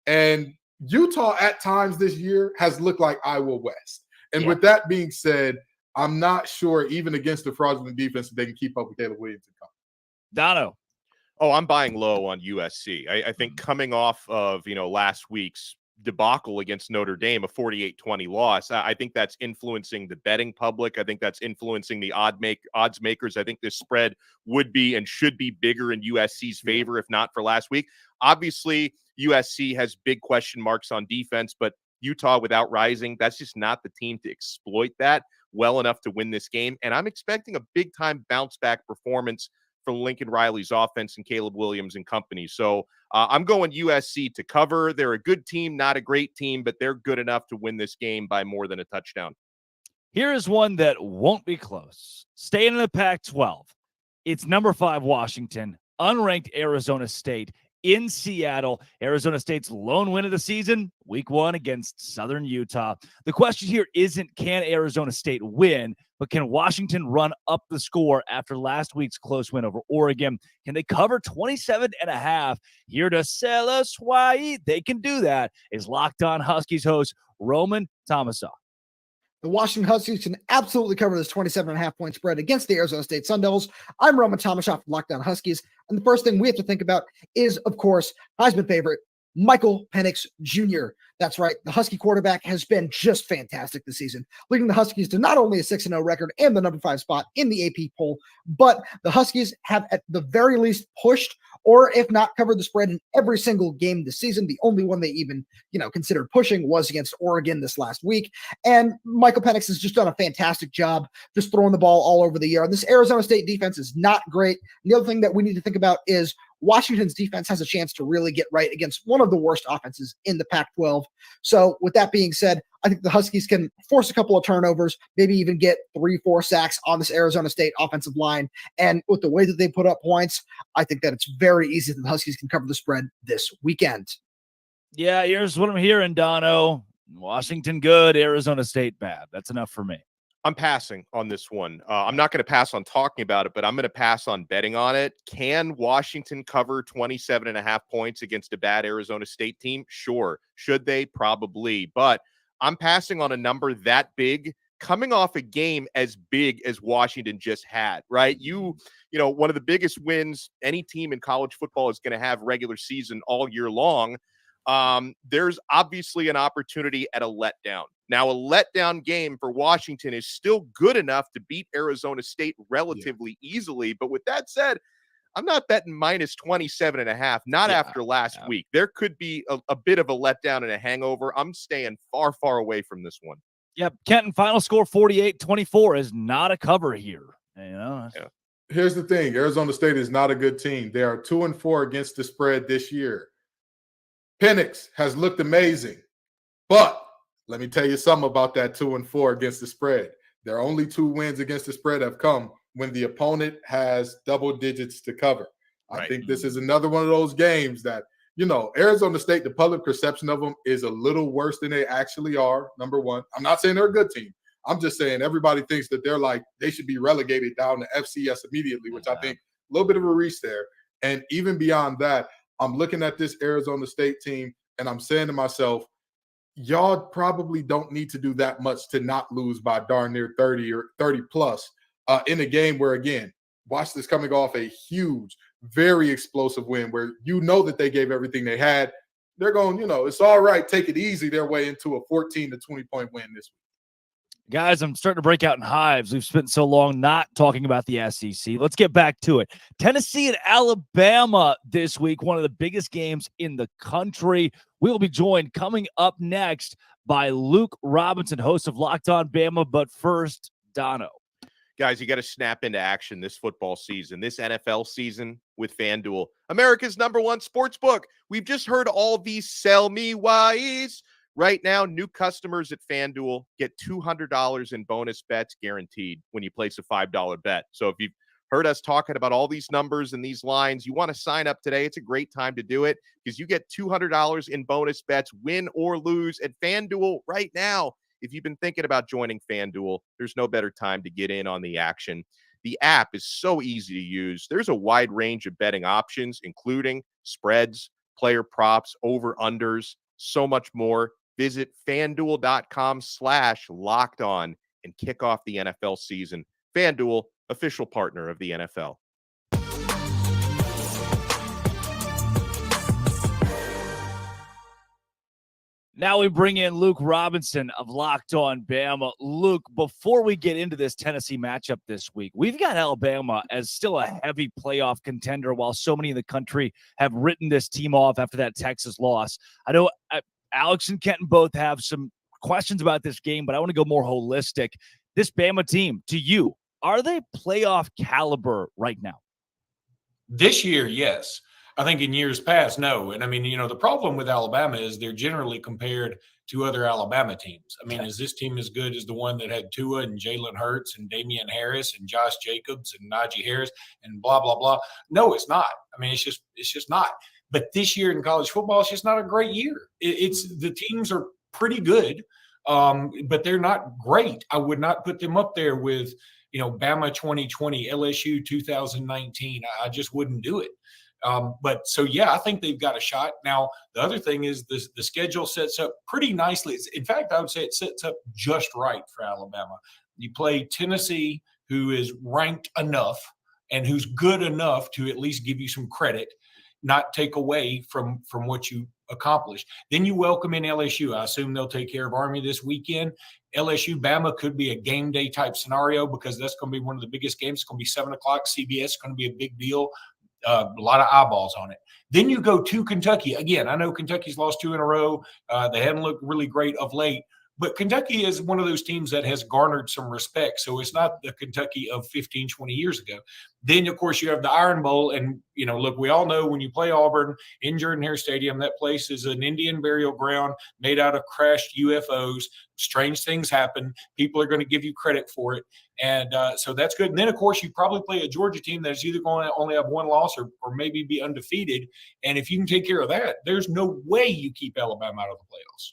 And Utah at times this year has looked like Iowa West. And with that being said, I'm not sure even against the fraudulent defense that they can keep up with Caleb Williams and company. Dono. Oh, I'm buying low on USC. I think coming off of, last week's debacle against Notre Dame, a 48-20 loss. I think that's influencing the betting public. I think that's influencing the odds makers. I think this spread would be and should be bigger in USC's favor, if not for last week. Obviously, USC has big question marks on defense, but Utah without Rising, that's just not the team to exploit that well enough to win this game. And I'm expecting a big-time bounce-back performance from Lincoln Riley's offense and Caleb Williams and company. So I'm going USC to cover. They're a good team, not a great team, but they're good enough to win this game by more than a touchdown. Here is one that won't be close. Staying in the Pac-12. It's number 5 Washington, unranked Arizona State in Seattle. Arizona State's lone win of the season, week 1 against Southern Utah. The question here isn't can Arizona State win, but can Washington run up the score after last week's close win over Oregon? Can they cover 27.5? Here to sell us why they can do that is Locked On Huskies host Roman Tomasoff. The Washington Huskies can absolutely cover this 27.5-point spread against the Arizona State Sun Devils. I'm Roman Tomasoff from Locked On Huskies. And the first thing we have to think about is, of course, Heisman favorite Michael Penix Jr. That's right. The Husky quarterback has been just fantastic this season, leading the Huskies to not only a 6-0 record and the number 5 spot in the AP poll, but the Huskies have at the very least pushed, or if not covered the spread in every single game this season. The only one they even, considered pushing was against Oregon this last week. And Michael Penix has just done a fantastic job just throwing the ball all over the air. And this Arizona State defense is not great. And the other thing that we need to think about is Washington's defense has a chance to really get right against one of the worst offenses in the Pac-12. So with that being said, I think the Huskies can force a couple of turnovers, maybe even get 3-4 sacks on this Arizona State offensive line. And with the way that they put up points, I think that it's very easy that the Huskies can cover the spread this weekend. Yeah, here's what I'm hearing, Dono. Washington good, Arizona State bad. That's enough for me. I'm passing on this one. I'm not going to pass on talking about it, but I'm going to pass on betting on it. Can Washington cover 27.5 points against a bad Arizona State team? Sure. Should they? Probably. But I'm passing on a number that big coming off a game as big as Washington just had, right? One of the biggest wins any team in college football is going to have regular season all year long. There's obviously an opportunity at a letdown. Now, a letdown game for Washington is still good enough to beat Arizona State relatively easily. But with that said, I'm not betting minus 27.5, not after last week. There could be a bit of a letdown and a hangover. I'm staying far, far away from this one. Yep. Kenton, final score 48-24 is not a cover here. Here's the thing. Arizona State is not a good team. They are 2-4 against the spread this year. Penix has looked amazing, but let me tell you something about that 2-4 against the spread. Their only 2 wins against the spread have come when the opponent has double digits to cover. I think this is another one of those games that, Arizona State, the public perception of them is a little worse than they actually are, number one. I'm not saying they're a good team. I'm just saying everybody thinks that they should be relegated down to FCS immediately, which I think a little bit of a reach there. And even beyond that, I'm looking at this Arizona State team and I'm saying to myself, y'all probably don't need to do that much to not lose by darn near 30 or 30 plus in a game where, again, Washington is coming off a huge, very explosive win where that they gave everything they had. They're going, it's all right, take it easy their way into a 14 to 20 point win this week. Guys, I'm starting to break out in hives. We've spent so long not talking about the SEC. Let's get back to it. Tennessee and Alabama this week, one of the biggest games in the country. We will be joined coming up next by Luke Robinson, host of Locked On Bama. But first, Dono. Guys, you got to snap into action this football season, this NFL season with FanDuel, America's #1 sports book. We've just heard all these sell me whys. Right now, new customers at FanDuel get $200 in bonus bets guaranteed when you place a $5 bet. So if you've heard us talking about all these numbers and these lines, you want to sign up today, it's a great time to do it because you get $200 in bonus bets, win or lose, at FanDuel right now. If you've been thinking about joining FanDuel, there's no better time to get in on the action. The app is so easy to use. There's a wide range of betting options, including spreads, player props, over-unders, so much more. Visit FanDuel.com/lockedon and kick off the NFL season. FanDuel, official partner of the NFL. Now we bring in Luke Robinson of Locked On Bama. Luke, before we get into this Tennessee matchup this week, we've got Alabama as still a heavy playoff contender while so many in the country have written this team off after that Texas loss. I know Alex and Kenton both have some questions about this game, but I want to go more holistic. This Bama team, to you, are they playoff caliber right now? This year, yes. I think in years past, no. And I mean, the problem with Alabama is they're generally compared to other Alabama teams. I mean, is this team as good as the one that had Tua and Jalen Hurts and Damian Harris and Josh Jacobs and Najee Harris and blah, blah, blah? No, it's not. I mean, it's just not. But this year in college football, it's just not a great year. It's the teams are pretty good, but they're not great. I would not put them up there with, Bama 2020, LSU 2019. I just wouldn't do it. But so, yeah, I think they've got a shot. Now, the other thing is the schedule sets up pretty nicely. In fact, I would say it sets up just right for Alabama. You play Tennessee, who is ranked enough and who's good enough to at least give you some credit. not take away from what you accomplished. Then you welcome in LSU. I assume they'll take care of Army this weekend. LSU Bama could be a game day type scenario because that's going to be one of the biggest games. It's going to be 7 o'clock. CBS is going to be a big deal. A lot of eyeballs on it. Then you go to Kentucky. Again, I know Kentucky's lost 2 in a row. They haven't looked really great of late. But Kentucky is one of those teams that has garnered some respect. So it's not the Kentucky of 15, 20 years ago. Then, of course, you have the Iron Bowl. And, look, we all know when you play Auburn in Jordan-Hare Stadium, that place is an Indian burial ground made out of crashed UFOs. Strange things happen. People are going to give you credit for it. And so that's good. And then, of course, you probably play a Georgia team that's either going to only have 1 loss or maybe be undefeated. And if you can take care of that, there's no way you keep Alabama out of the playoffs.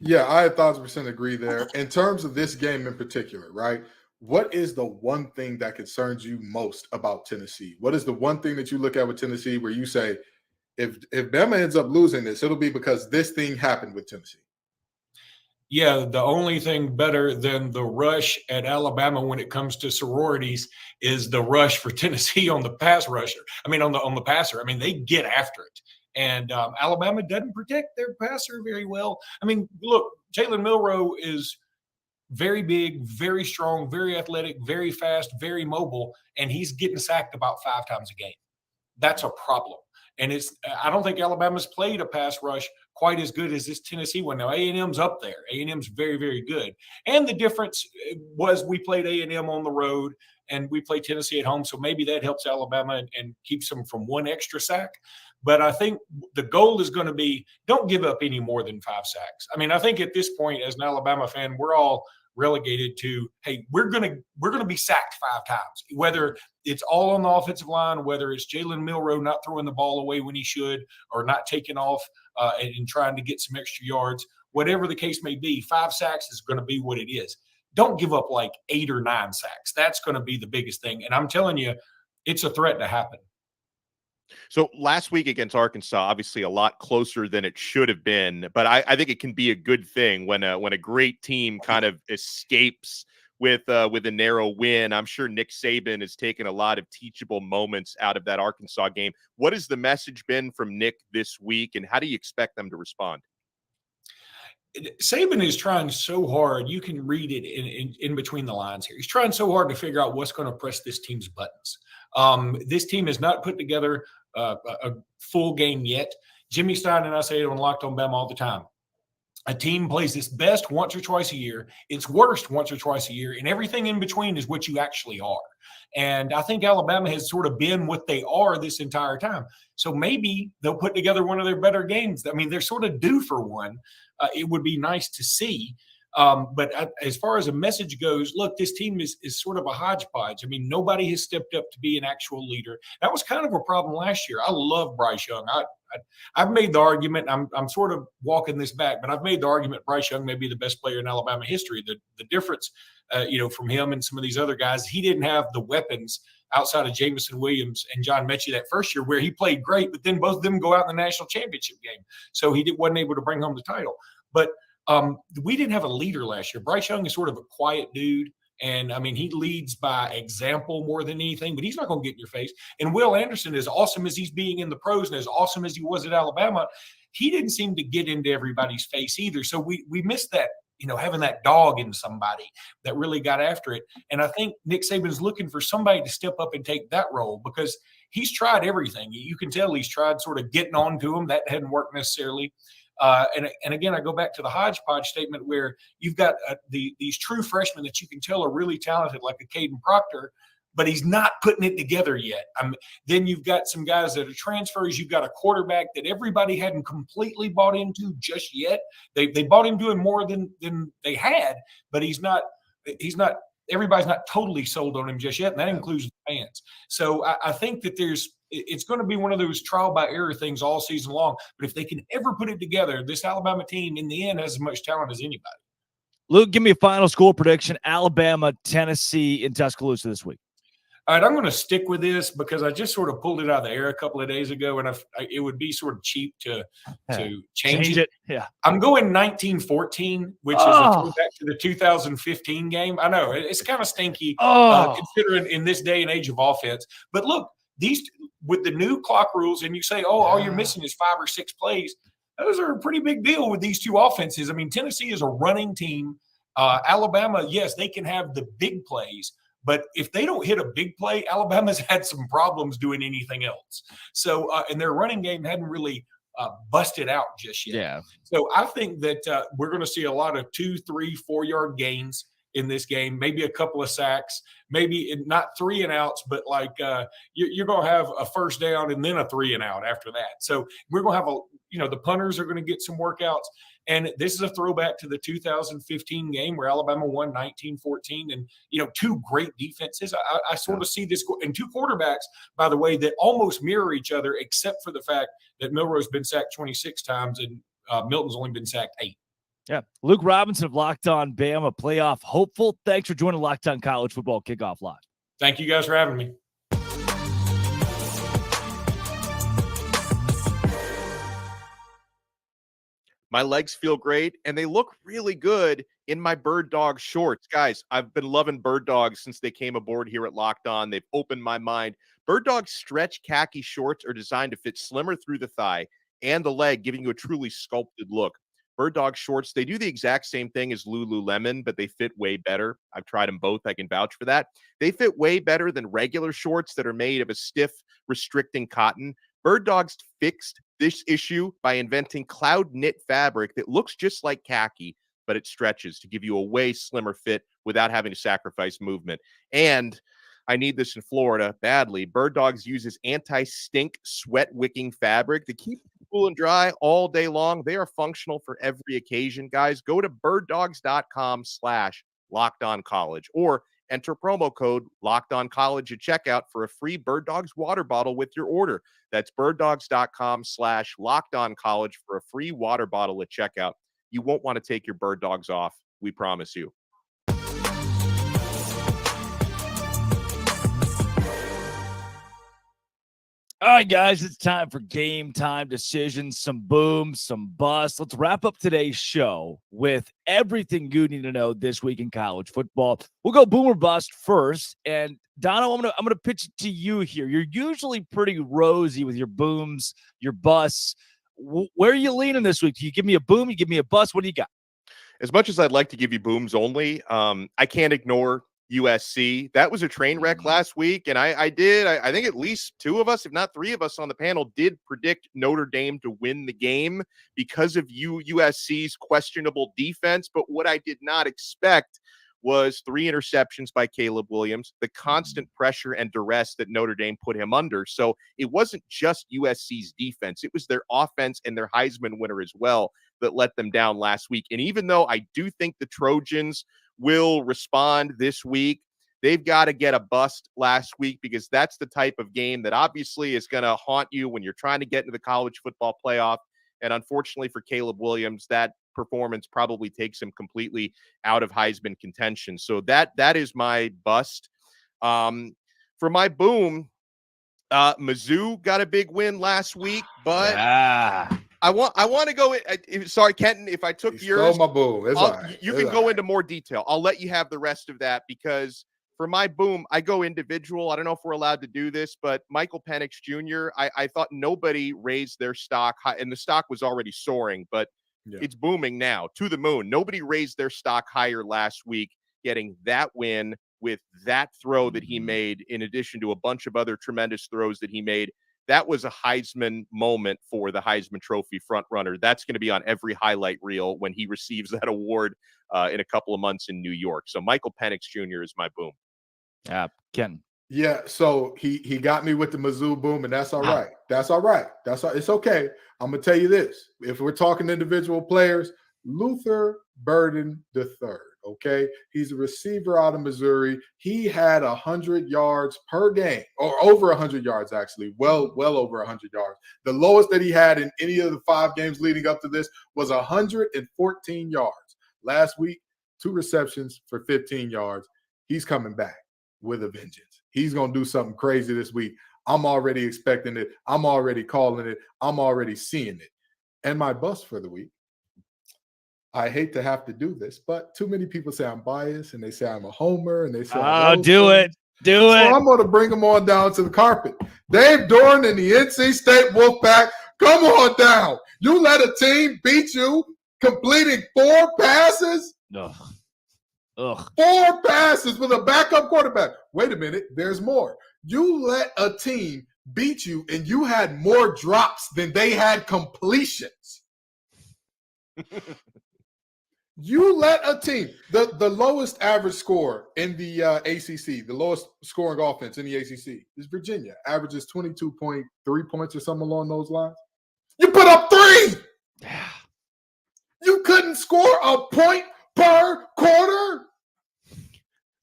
Yeah, I 1,000% agree there. In terms of this game in particular, right? What is the one thing that concerns you most about Tennessee? What is the one thing that you look at with Tennessee where you say, if Bama ends up losing this, it'll be because this thing happened with Tennessee? Yeah, the only thing better than the rush at Alabama when it comes to sororities is the rush for Tennessee on the pass rusher. I mean, on the passer. I mean, they get after it. And Alabama doesn't protect their passer very well. I mean, look, Jalen Milroe is very big, very strong, very athletic, very fast, very mobile, and he's getting sacked about 5 times a game. That's a problem. And I don't think Alabama's played a pass rush quite as good as this Tennessee one. Now, A&M's up there. A&M's very, very good. And the difference was we played A&M on the road and we played Tennessee at home, so maybe that helps Alabama and keeps them from 1 extra sack. But I think the goal is going to be don't give up any more than 5 sacks. I mean, I think at this point, as an Alabama fan, we're all relegated to, hey, we're going to be sacked 5 times, whether it's all on the offensive line, whether it's Jalen Milroe not throwing the ball away when he should or not taking off and trying to get some extra yards, whatever the case may be, 5 sacks is going to be what it is. Don't give up like 8 or 9 sacks. That's going to be the biggest thing. And I'm telling you, it's a threat to happen. So last week against Arkansas, obviously a lot closer than it should have been, but I think it can be a good thing when a great team kind of escapes with a narrow win. I'm sure Nick Saban has taken a lot of teachable moments out of that Arkansas game. What has the message been from Nick this week, and how do you expect them to respond? Saban is trying so hard. You can read it in between the lines here. He's trying so hard to figure out what's going to press this team's buttons. This team has not put together a full game yet. Jimmy Stein and I say it on Locked On Bama all the time. A team plays its best once or twice a year, its worst once or twice a year, and everything in between is what you actually are. And I think Alabama has sort of been what they are this entire time. So maybe they'll put together one of their better games. I mean, they're sort of due for one. It would be nice to see. But as far as a message goes, look, this team is sort of a hodgepodge. I mean, nobody has stepped up to be an actual leader. That was kind of a problem last year. I love Bryce Young. I've made the argument, I'm sort of walking this back, but I've made the argument Bryce Young may be the best player in Alabama history. The difference, from him and some of these other guys, he didn't have the weapons outside of Jamison Williams and John Mechie that first year where he played great, but then both of them go out in the national championship game. So he wasn't able to bring home the title. But we didn't have a leader last year. Bryce Young is sort of a quiet dude. And I mean, he leads by example more than anything, but he's not going to get in your face. And Will Anderson, as awesome as he's being in the pros and as awesome as he was at Alabama, he didn't seem to get into everybody's face either. So we missed that, having that dog in somebody that really got after it. And I think Nick Saban's looking for somebody to step up and take that role because he's tried everything. You can tell he's tried sort of getting on to him. That hadn't worked necessarily. And again, I go back to the hodgepodge statement where you've got these true freshmen that you can tell are really talented, like a Caden Proctor, but he's not putting it together yet. Then you've got some guys that are transfers. You've got a quarterback that everybody hadn't completely bought into just yet. They bought into him more than they had, but he's not. Everybody's not totally sold on him just yet, and that includes the fans. So I think that it's going to be one of those trial by error things all season long. But if they can ever put it together, this Alabama team in the end has as much talent as anybody. Luke, give me a final score prediction. Alabama, Tennessee in Tuscaloosa this week. All right, I'm going to stick with this because I just sort of pulled it out of the air a couple of days ago, and it would be sort of cheap to change it. Yeah, I'm going 19-14, which is a throwback to the 2015 game. I know it's kind of stinky considering in this day and age of offense. But look, these with the new clock rules, and you say, oh, all you're missing is 5 or 6 plays. Those are a pretty big deal with these two offenses. I mean, Tennessee is a running team. Alabama, yes, they can have the big plays, but if they don't hit a big play, Alabama's had some problems doing anything else. So, and their running game hadn't really busted out just yet. Yeah. So I think that we're going to see a lot of 2, 3, 4 yard gains in this game, maybe a couple of sacks, maybe not 3 and outs, but like you're going to have a first down and then a 3 and out after that. So we're going to have the punters are going to get some workouts. And this is a throwback to the 2015 game where Alabama won 19-14, and two great defenses. I sort of see this, and two quarterbacks, by the way, that almost mirror each other, except for the fact that Milroe's been sacked 26 times and Milton's only been sacked 8. Yeah. Luke Robinson of Locked On Bama, playoff hopeful. Thanks for joining Locked On College Football Kickoff Live. Thank you guys for having me. My legs feel great, and they look really good in my Bird Dog shorts. Guys, I've been loving Bird Dogs since they came aboard here at Locked On. They've opened my mind. Bird Dog stretch khaki shorts are designed to fit slimmer through the thigh and the leg, giving you a truly sculpted look. Bird Dog shorts, they do the exact same thing as Lululemon, but they fit way better. I've tried them both. I can vouch for that. They fit way better than regular shorts that are made of a stiff, restricting cotton. Bird Dogs fixed this issue by inventing cloud knit fabric that looks just like khaki, but it stretches to give you a way slimmer fit without having to sacrifice movement. And I need this in Florida badly. Bird Dogs uses anti-stink sweat wicking fabric to keep it cool and dry all day long. They are functional for every occasion, guys. Go to birddogs.com/LockedOnCollege or enter promo code LockedOnCollege at checkout for a free Bird Dogs water bottle with your order. That's birddogs.com/LockedOnCollege for a free water bottle at checkout. You won't want to take your Bird Dogs off. We promise you. All right, guys, it's time for game time decisions, some booms, some busts. Let's wrap up today's show with everything you need to know this week in college football. We'll go boom or bust first. And Dono, I'm gonna pitch it to you here. You're usually pretty rosy with your booms, your busts. Where are you leaning this week? Do you give me a boom? You give me a bust? What do you got? As much as I'd like to give you booms only, I can't ignore USC. That was a train wreck last week, and I think at least 2 of us, if not 3 of us on the panel, did predict Notre Dame to win the game because of USC's questionable defense. But what I did not expect was 3 interceptions by Caleb Williams, the constant pressure and duress that Notre Dame put him under. So it wasn't just USC's defense. It was their offense and their Heisman winner as well that let them down last week. And even though I do think the Trojans will respond this week, they've got to get a bust last week, because that's the type of game that obviously is going to haunt you when you're trying to get into the college football playoff. And unfortunately for Caleb Williams, that performance probably takes him completely out of Heisman contention. So that is my bust. For my boom, Mizzou got a big win last week, but I want to go. Sorry, Kenton, if I took yours, my boom. It's all right. You can go into more detail. I'll let you have the rest of that, because for my boom, I go individual. I don't know if we're allowed to do this, but Michael Penix Jr., I thought nobody raised their stock high, and the stock was already soaring, but it's booming now to the moon. Nobody raised their stock higher last week, getting that win with that throw that he made, in addition to a bunch of other tremendous throws that he made. That was a Heisman moment for the Heisman Trophy frontrunner. That's going to be on every highlight reel when he receives that award in a couple of months in New York. So Michael Penix Jr. is my boom. Ken. Yeah, so he got me with the Mizzou boom, and that's all right. That's all right. It's okay. I'm gonna tell you this: if we're talking individual players, Luther Burden III. Okay, he's a receiver out of Missouri. He had 100 yards per game, or over 100 yards actually, well over 100 yards. The lowest that he had in any of the 5 games leading up to this was 114 yards. Last week, 2 receptions for 15 yards. He's coming back with a vengeance. He's going to do something crazy this week. I'm already expecting it. I'm already calling it. I'm already seeing it. And my bust for the week, I hate to have to do this, but too many people say I'm biased, and they say I'm a homer, and they say do it. Do So it. I'm going to bring them on down to the carpet. Dave Doran and the NC State Wolfpack, come on down. You let a team beat you completing 4 passes? Ugh. 4 passes with a backup quarterback. Wait a minute, there's more. You let a team beat you and you had more drops than they had completions. You let a team, the lowest average score in the ACC, the lowest scoring offense in the ACC is Virginia. Averages 22.3 points or something along those lines. You put up 3. You couldn't score a point per quarter.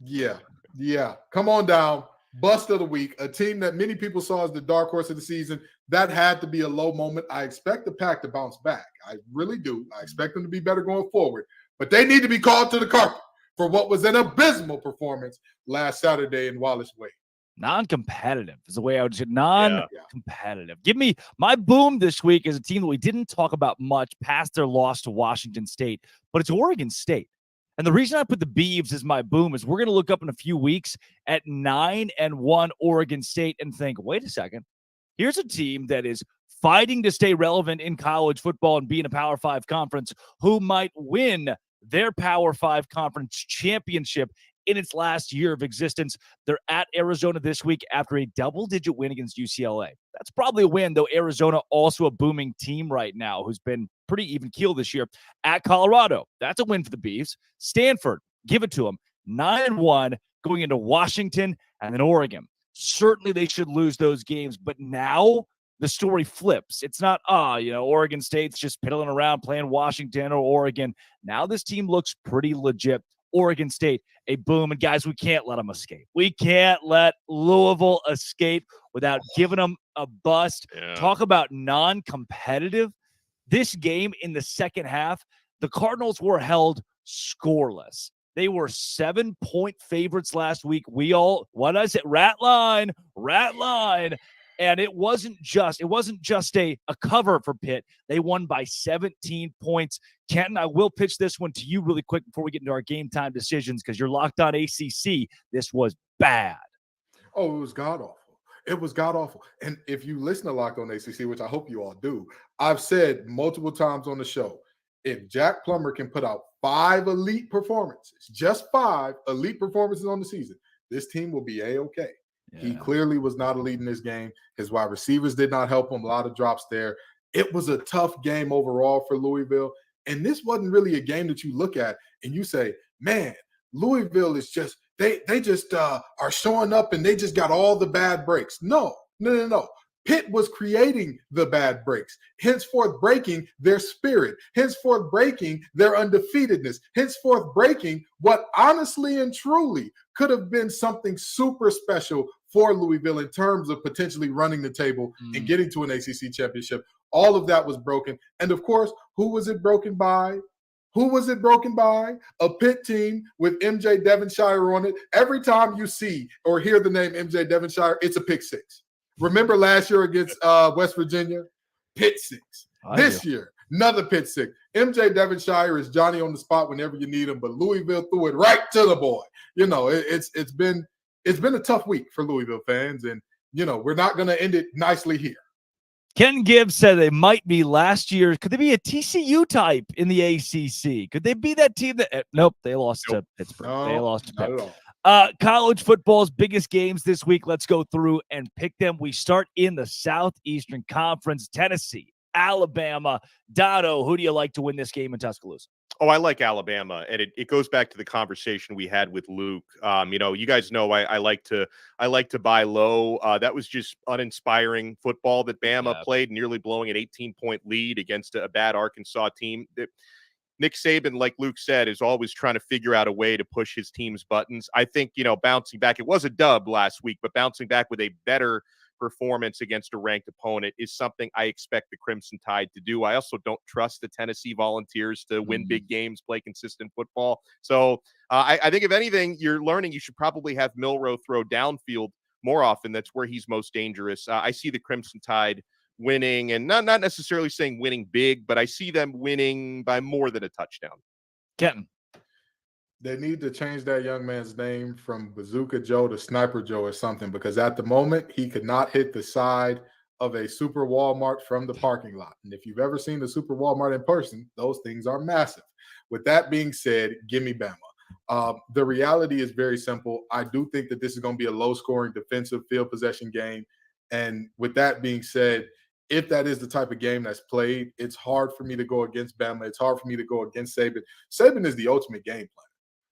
Yeah. Come on down. Bust of the week. A team that many people saw as the dark horse of the season. That had to be a low moment. I expect the Pack to bounce back. I really do. I expect them to be better going forward. But they need to be called to the carpet for what was an abysmal performance last Saturday in Wallace Wade. Non-competitive is the way I would say. Non-competitive. Give me my boom this week is a team that we didn't talk about much past their loss to Washington State, but it's Oregon State. And the reason I put the Beavs as my boom is we're going to look up in a few weeks at 9-1 Oregon State and think, wait a second, here's a team that is fighting to stay relevant in college football and be in a Power 5 conference who might win their Power 5 conference championship in its last year of existence. They're at Arizona this week after a double-digit win against UCLA. That's probably a win, though Arizona also a booming team right now who's been pretty even keel this year. At Colorado, that's a win for the Beavs. Stanford, give it to them. 9-1 going into Washington and then Oregon. Certainly they should lose those games, but now the story flips. It's not, Oregon State's just piddling around playing Washington or Oregon. Now this team looks pretty legit. Oregon State, a boom. And guys, we can't let them escape. We can't let Louisville escape without giving them a bust. Yeah. Talk about non-competitive. This game in the second half, the Cardinals were held scoreless. They were 7-point favorites last week. Rat line. And it wasn't just a cover for Pitt. They won by 17 points. Kenton, I will pitch this one to you really quick before we get into our game time decisions because you're locked on ACC. This was bad. Oh, it was god-awful. It was god-awful. And if you listen to Locked on ACC, which I hope you all do, I've said multiple times on the show, if Jack Plummer can put out 5 elite performances, just 5 elite performances on the season, this team will be A-okay. Yeah. He clearly was not elite in this game. His wide receivers did not help him. A lot of drops there. It was a tough game overall for Louisville. And this wasn't really a game that you look at and you say, man, Louisville is just, they just are showing up and they just got all the bad breaks. No. Pitt was creating the bad breaks, henceforth breaking their spirit, henceforth breaking their undefeatedness, henceforth breaking what honestly and truly could have been something super special for Louisville in terms of potentially running the table and getting to an ACC championship. All of that was broken. And of course, who was it broken by? A Pitt team with MJ Devonshire on it. Every time you see or hear the name MJ Devonshire, it's a pick six. Remember last year against West Virginia? Pitt six. This year, another Pitt six. MJ Devonshire is Johnny on the spot whenever you need him, but Louisville threw it right to the boy. It's been a tough week for Louisville fans, and we're not going to end it nicely here. Ken Gibbs said they might be last year. Could they be a TCU type in the ACC? Could they be that team that? Nope, they lost to Pittsburgh. No, they lost to Pitt. Not at all. College football's biggest games this week. Let's go through and pick them. We start in the Southeastern Conference. Tennessee, Alabama. Dotto, who do you like to win this game in Tuscaloosa? Oh, I like Alabama, and it goes back to the conversation we had with Luke. You guys know I like to buy low. That was just uninspiring football that Bama played, nearly blowing an 18-point lead against a bad Arkansas team. Nick Saban, like Luke said, is always trying to figure out a way to push his team's buttons. I think, bouncing back, it was a dub last week, but bouncing back with a better performance against a ranked opponent is something I expect the Crimson Tide to do. I also don't trust the Tennessee Volunteers to win big games, play consistent football. So I think if anything, you're learning you should probably have Milroe throw downfield more often. That's where he's most dangerous. I see the Crimson Tide winning, and not necessarily saying winning big, but I see them winning by more than a touchdown. Kenton. They need to change that young man's name from Bazooka Joe to Sniper Joe or something, because at the moment he could not hit the side of a Super Walmart from the parking lot. And if you've ever seen the Super Walmart in person, those things are massive. With that being said, give me Bama. The reality is very simple. I do think that this is going to be a low-scoring defensive field possession game. And with that being said, if that is the type of game that's played, it's hard for me to go against Bama. It's hard for me to go against Saban. Saban is the ultimate game plan.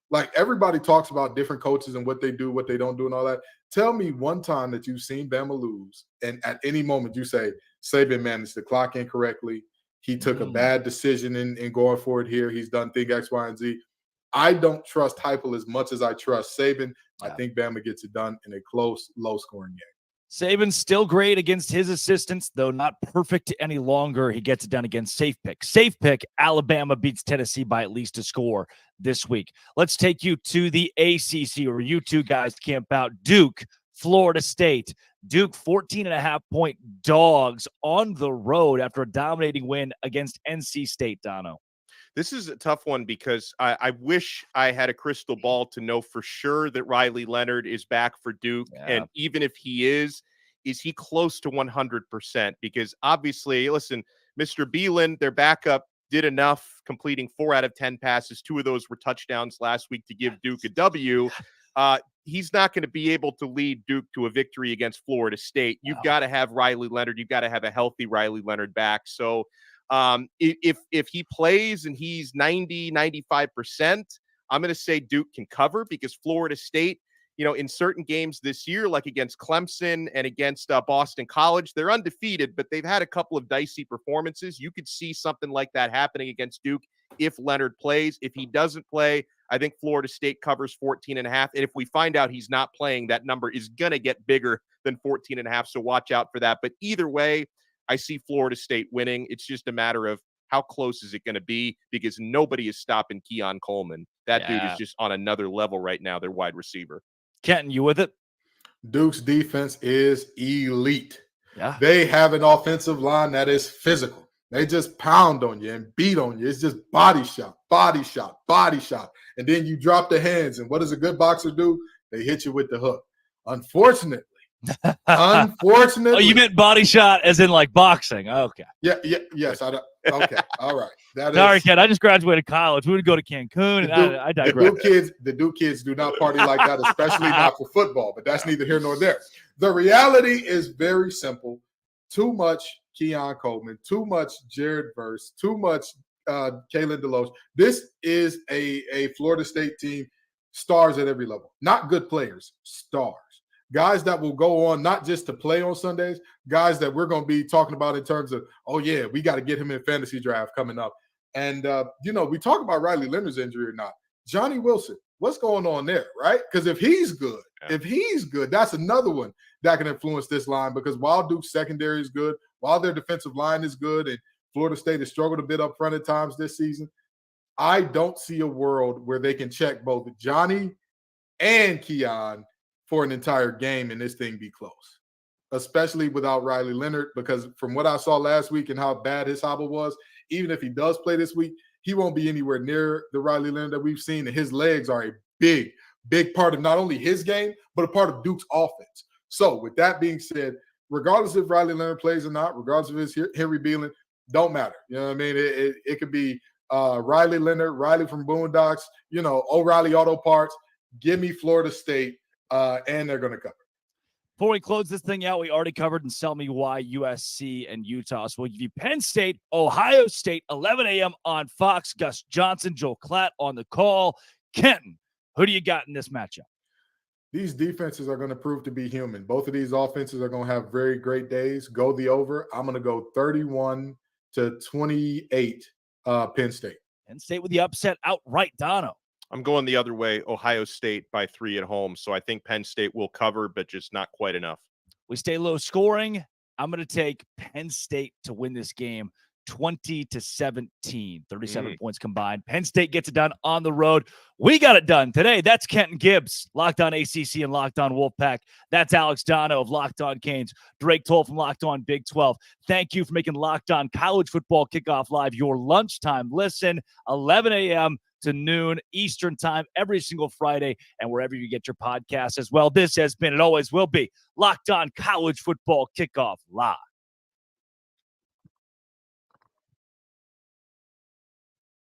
Like, everybody talks about different coaches and what they do, what they don't do, and all that. Tell me one time that you've seen Bama lose, and at any moment you say, Saban managed the clock incorrectly. He took a bad decision in going forward here. He's done thing X, Y, and Z. I don't trust Heupel as much as I trust Saban. I think Bama gets it done in a close, low-scoring game. Saban's still great against his assistants, though not perfect any longer. He gets it done against Safe Pick. Safe Pick, Alabama beats Tennessee by at least a score this week. Let's take you to the ACC, where you two guys camp out. Duke, Florida State. Duke 14.5-point dogs on the road after a dominating win against NC State, Dono. This is a tough one because I wish I had a crystal ball to know for sure that Riley Leonard is back for Duke. Yeah. And even if he is he close to 100%? Because obviously, listen, Mr. Beelan, their backup, did enough, completing 4 out of 10 passes. 2 of those were touchdowns last week to give Duke a W. He's not going to be able to lead Duke to a victory against Florida State. You've got to have Riley Leonard. You've got to have a healthy Riley Leonard back. So if he plays and he's 95%, I'm going to say Duke can cover, because Florida State, in certain games this year, like against Clemson and against Boston College, they're undefeated, but they've had a couple of dicey performances. You could see something like that happening against Duke if Leonard plays. If he doesn't play, I think Florida State covers 14.5. And if we find out he's not playing, that number is going to get bigger than 14.5. So watch out for that. But either way, I see Florida State winning. It's just a matter of how close is it going to be, because nobody is stopping Keon Coleman. That dude is just on another level right now, their wide receiver. Kenton, you with it? Duke's defense is elite. Yeah. They have an offensive line that is physical. They just pound on you and beat on you. It's just body shot, body shot, body shot. And then you drop the hands. And what does a good boxer do? They hit you with the hook. Unfortunately. Oh, you meant body shot as in like boxing. Okay. Yes. Okay. All right. Sorry, Ken. I just graduated college. We would go to Cancun, and I digress. The Duke kids do not party like that, especially not for football. But that's neither here nor there. The reality is very simple. Too much Keon Coleman, too much Jared Verse, too much Kalen DeLoach. This is a Florida State team, stars at every level. Not good players, stars. Guys that will go on not just to play on Sundays, guys that we're going to be talking about in terms of, oh, yeah, we got to get him in fantasy draft coming up. And, we talk about Riley Leonard's injury or not. Johnny Wilson, what's going on there, right? Because if he's good, that's another one that can influence this line, because while Duke's secondary is good, while their defensive line is good, and Florida State has struggled a bit up front at times this season, I don't see a world where they can check both Johnny and Keon for an entire game and this thing be close, especially without Riley Leonard, because from what I saw last week and how bad his hobble was, even if he does play this week, he won't be anywhere near the Riley Leonard that we've seen. And his legs are a big, big part of not only his game, but a part of Duke's offense. So with that being said, regardless if Riley Leonard plays or not, regardless of his Henry Beelan, don't matter. You know what I mean? It could be Riley Leonard, Riley from Boondocks, O'Reilly Auto Parts. Give me Florida State. And they're going to cover. Before we close this thing out, we already covered and sell me why USC and Utah. So we'll give you Penn State, Ohio State, 11 a.m. on Fox. Gus Johnson, Joel Klatt on the call. Kenton, who do you got in this matchup? These defenses are going to prove to be human. Both of these offenses are going to have very great days. Go the over. I'm going to go 31-28 Penn State. Penn State with the upset outright, Dono. I'm going the other way, Ohio State by 3 at home. So I think Penn State will cover, but just not quite enough. We stay low scoring. I'm going to take Penn State to win this game 20-17, 37 points combined. Penn State gets it done on the road. We got it done today. That's Kenton Gibbs, Locked On ACC and Locked On Wolfpack. That's Alex Dono of Locked On Canes. Drake Toll from Locked On Big 12. Thank you for making Locked On College Football Kickoff Live your lunchtime listen, 11 a.m. to noon Eastern time every single Friday, and wherever you get your podcasts as well. This has been and always will be Locked On College Football Kickoff Live.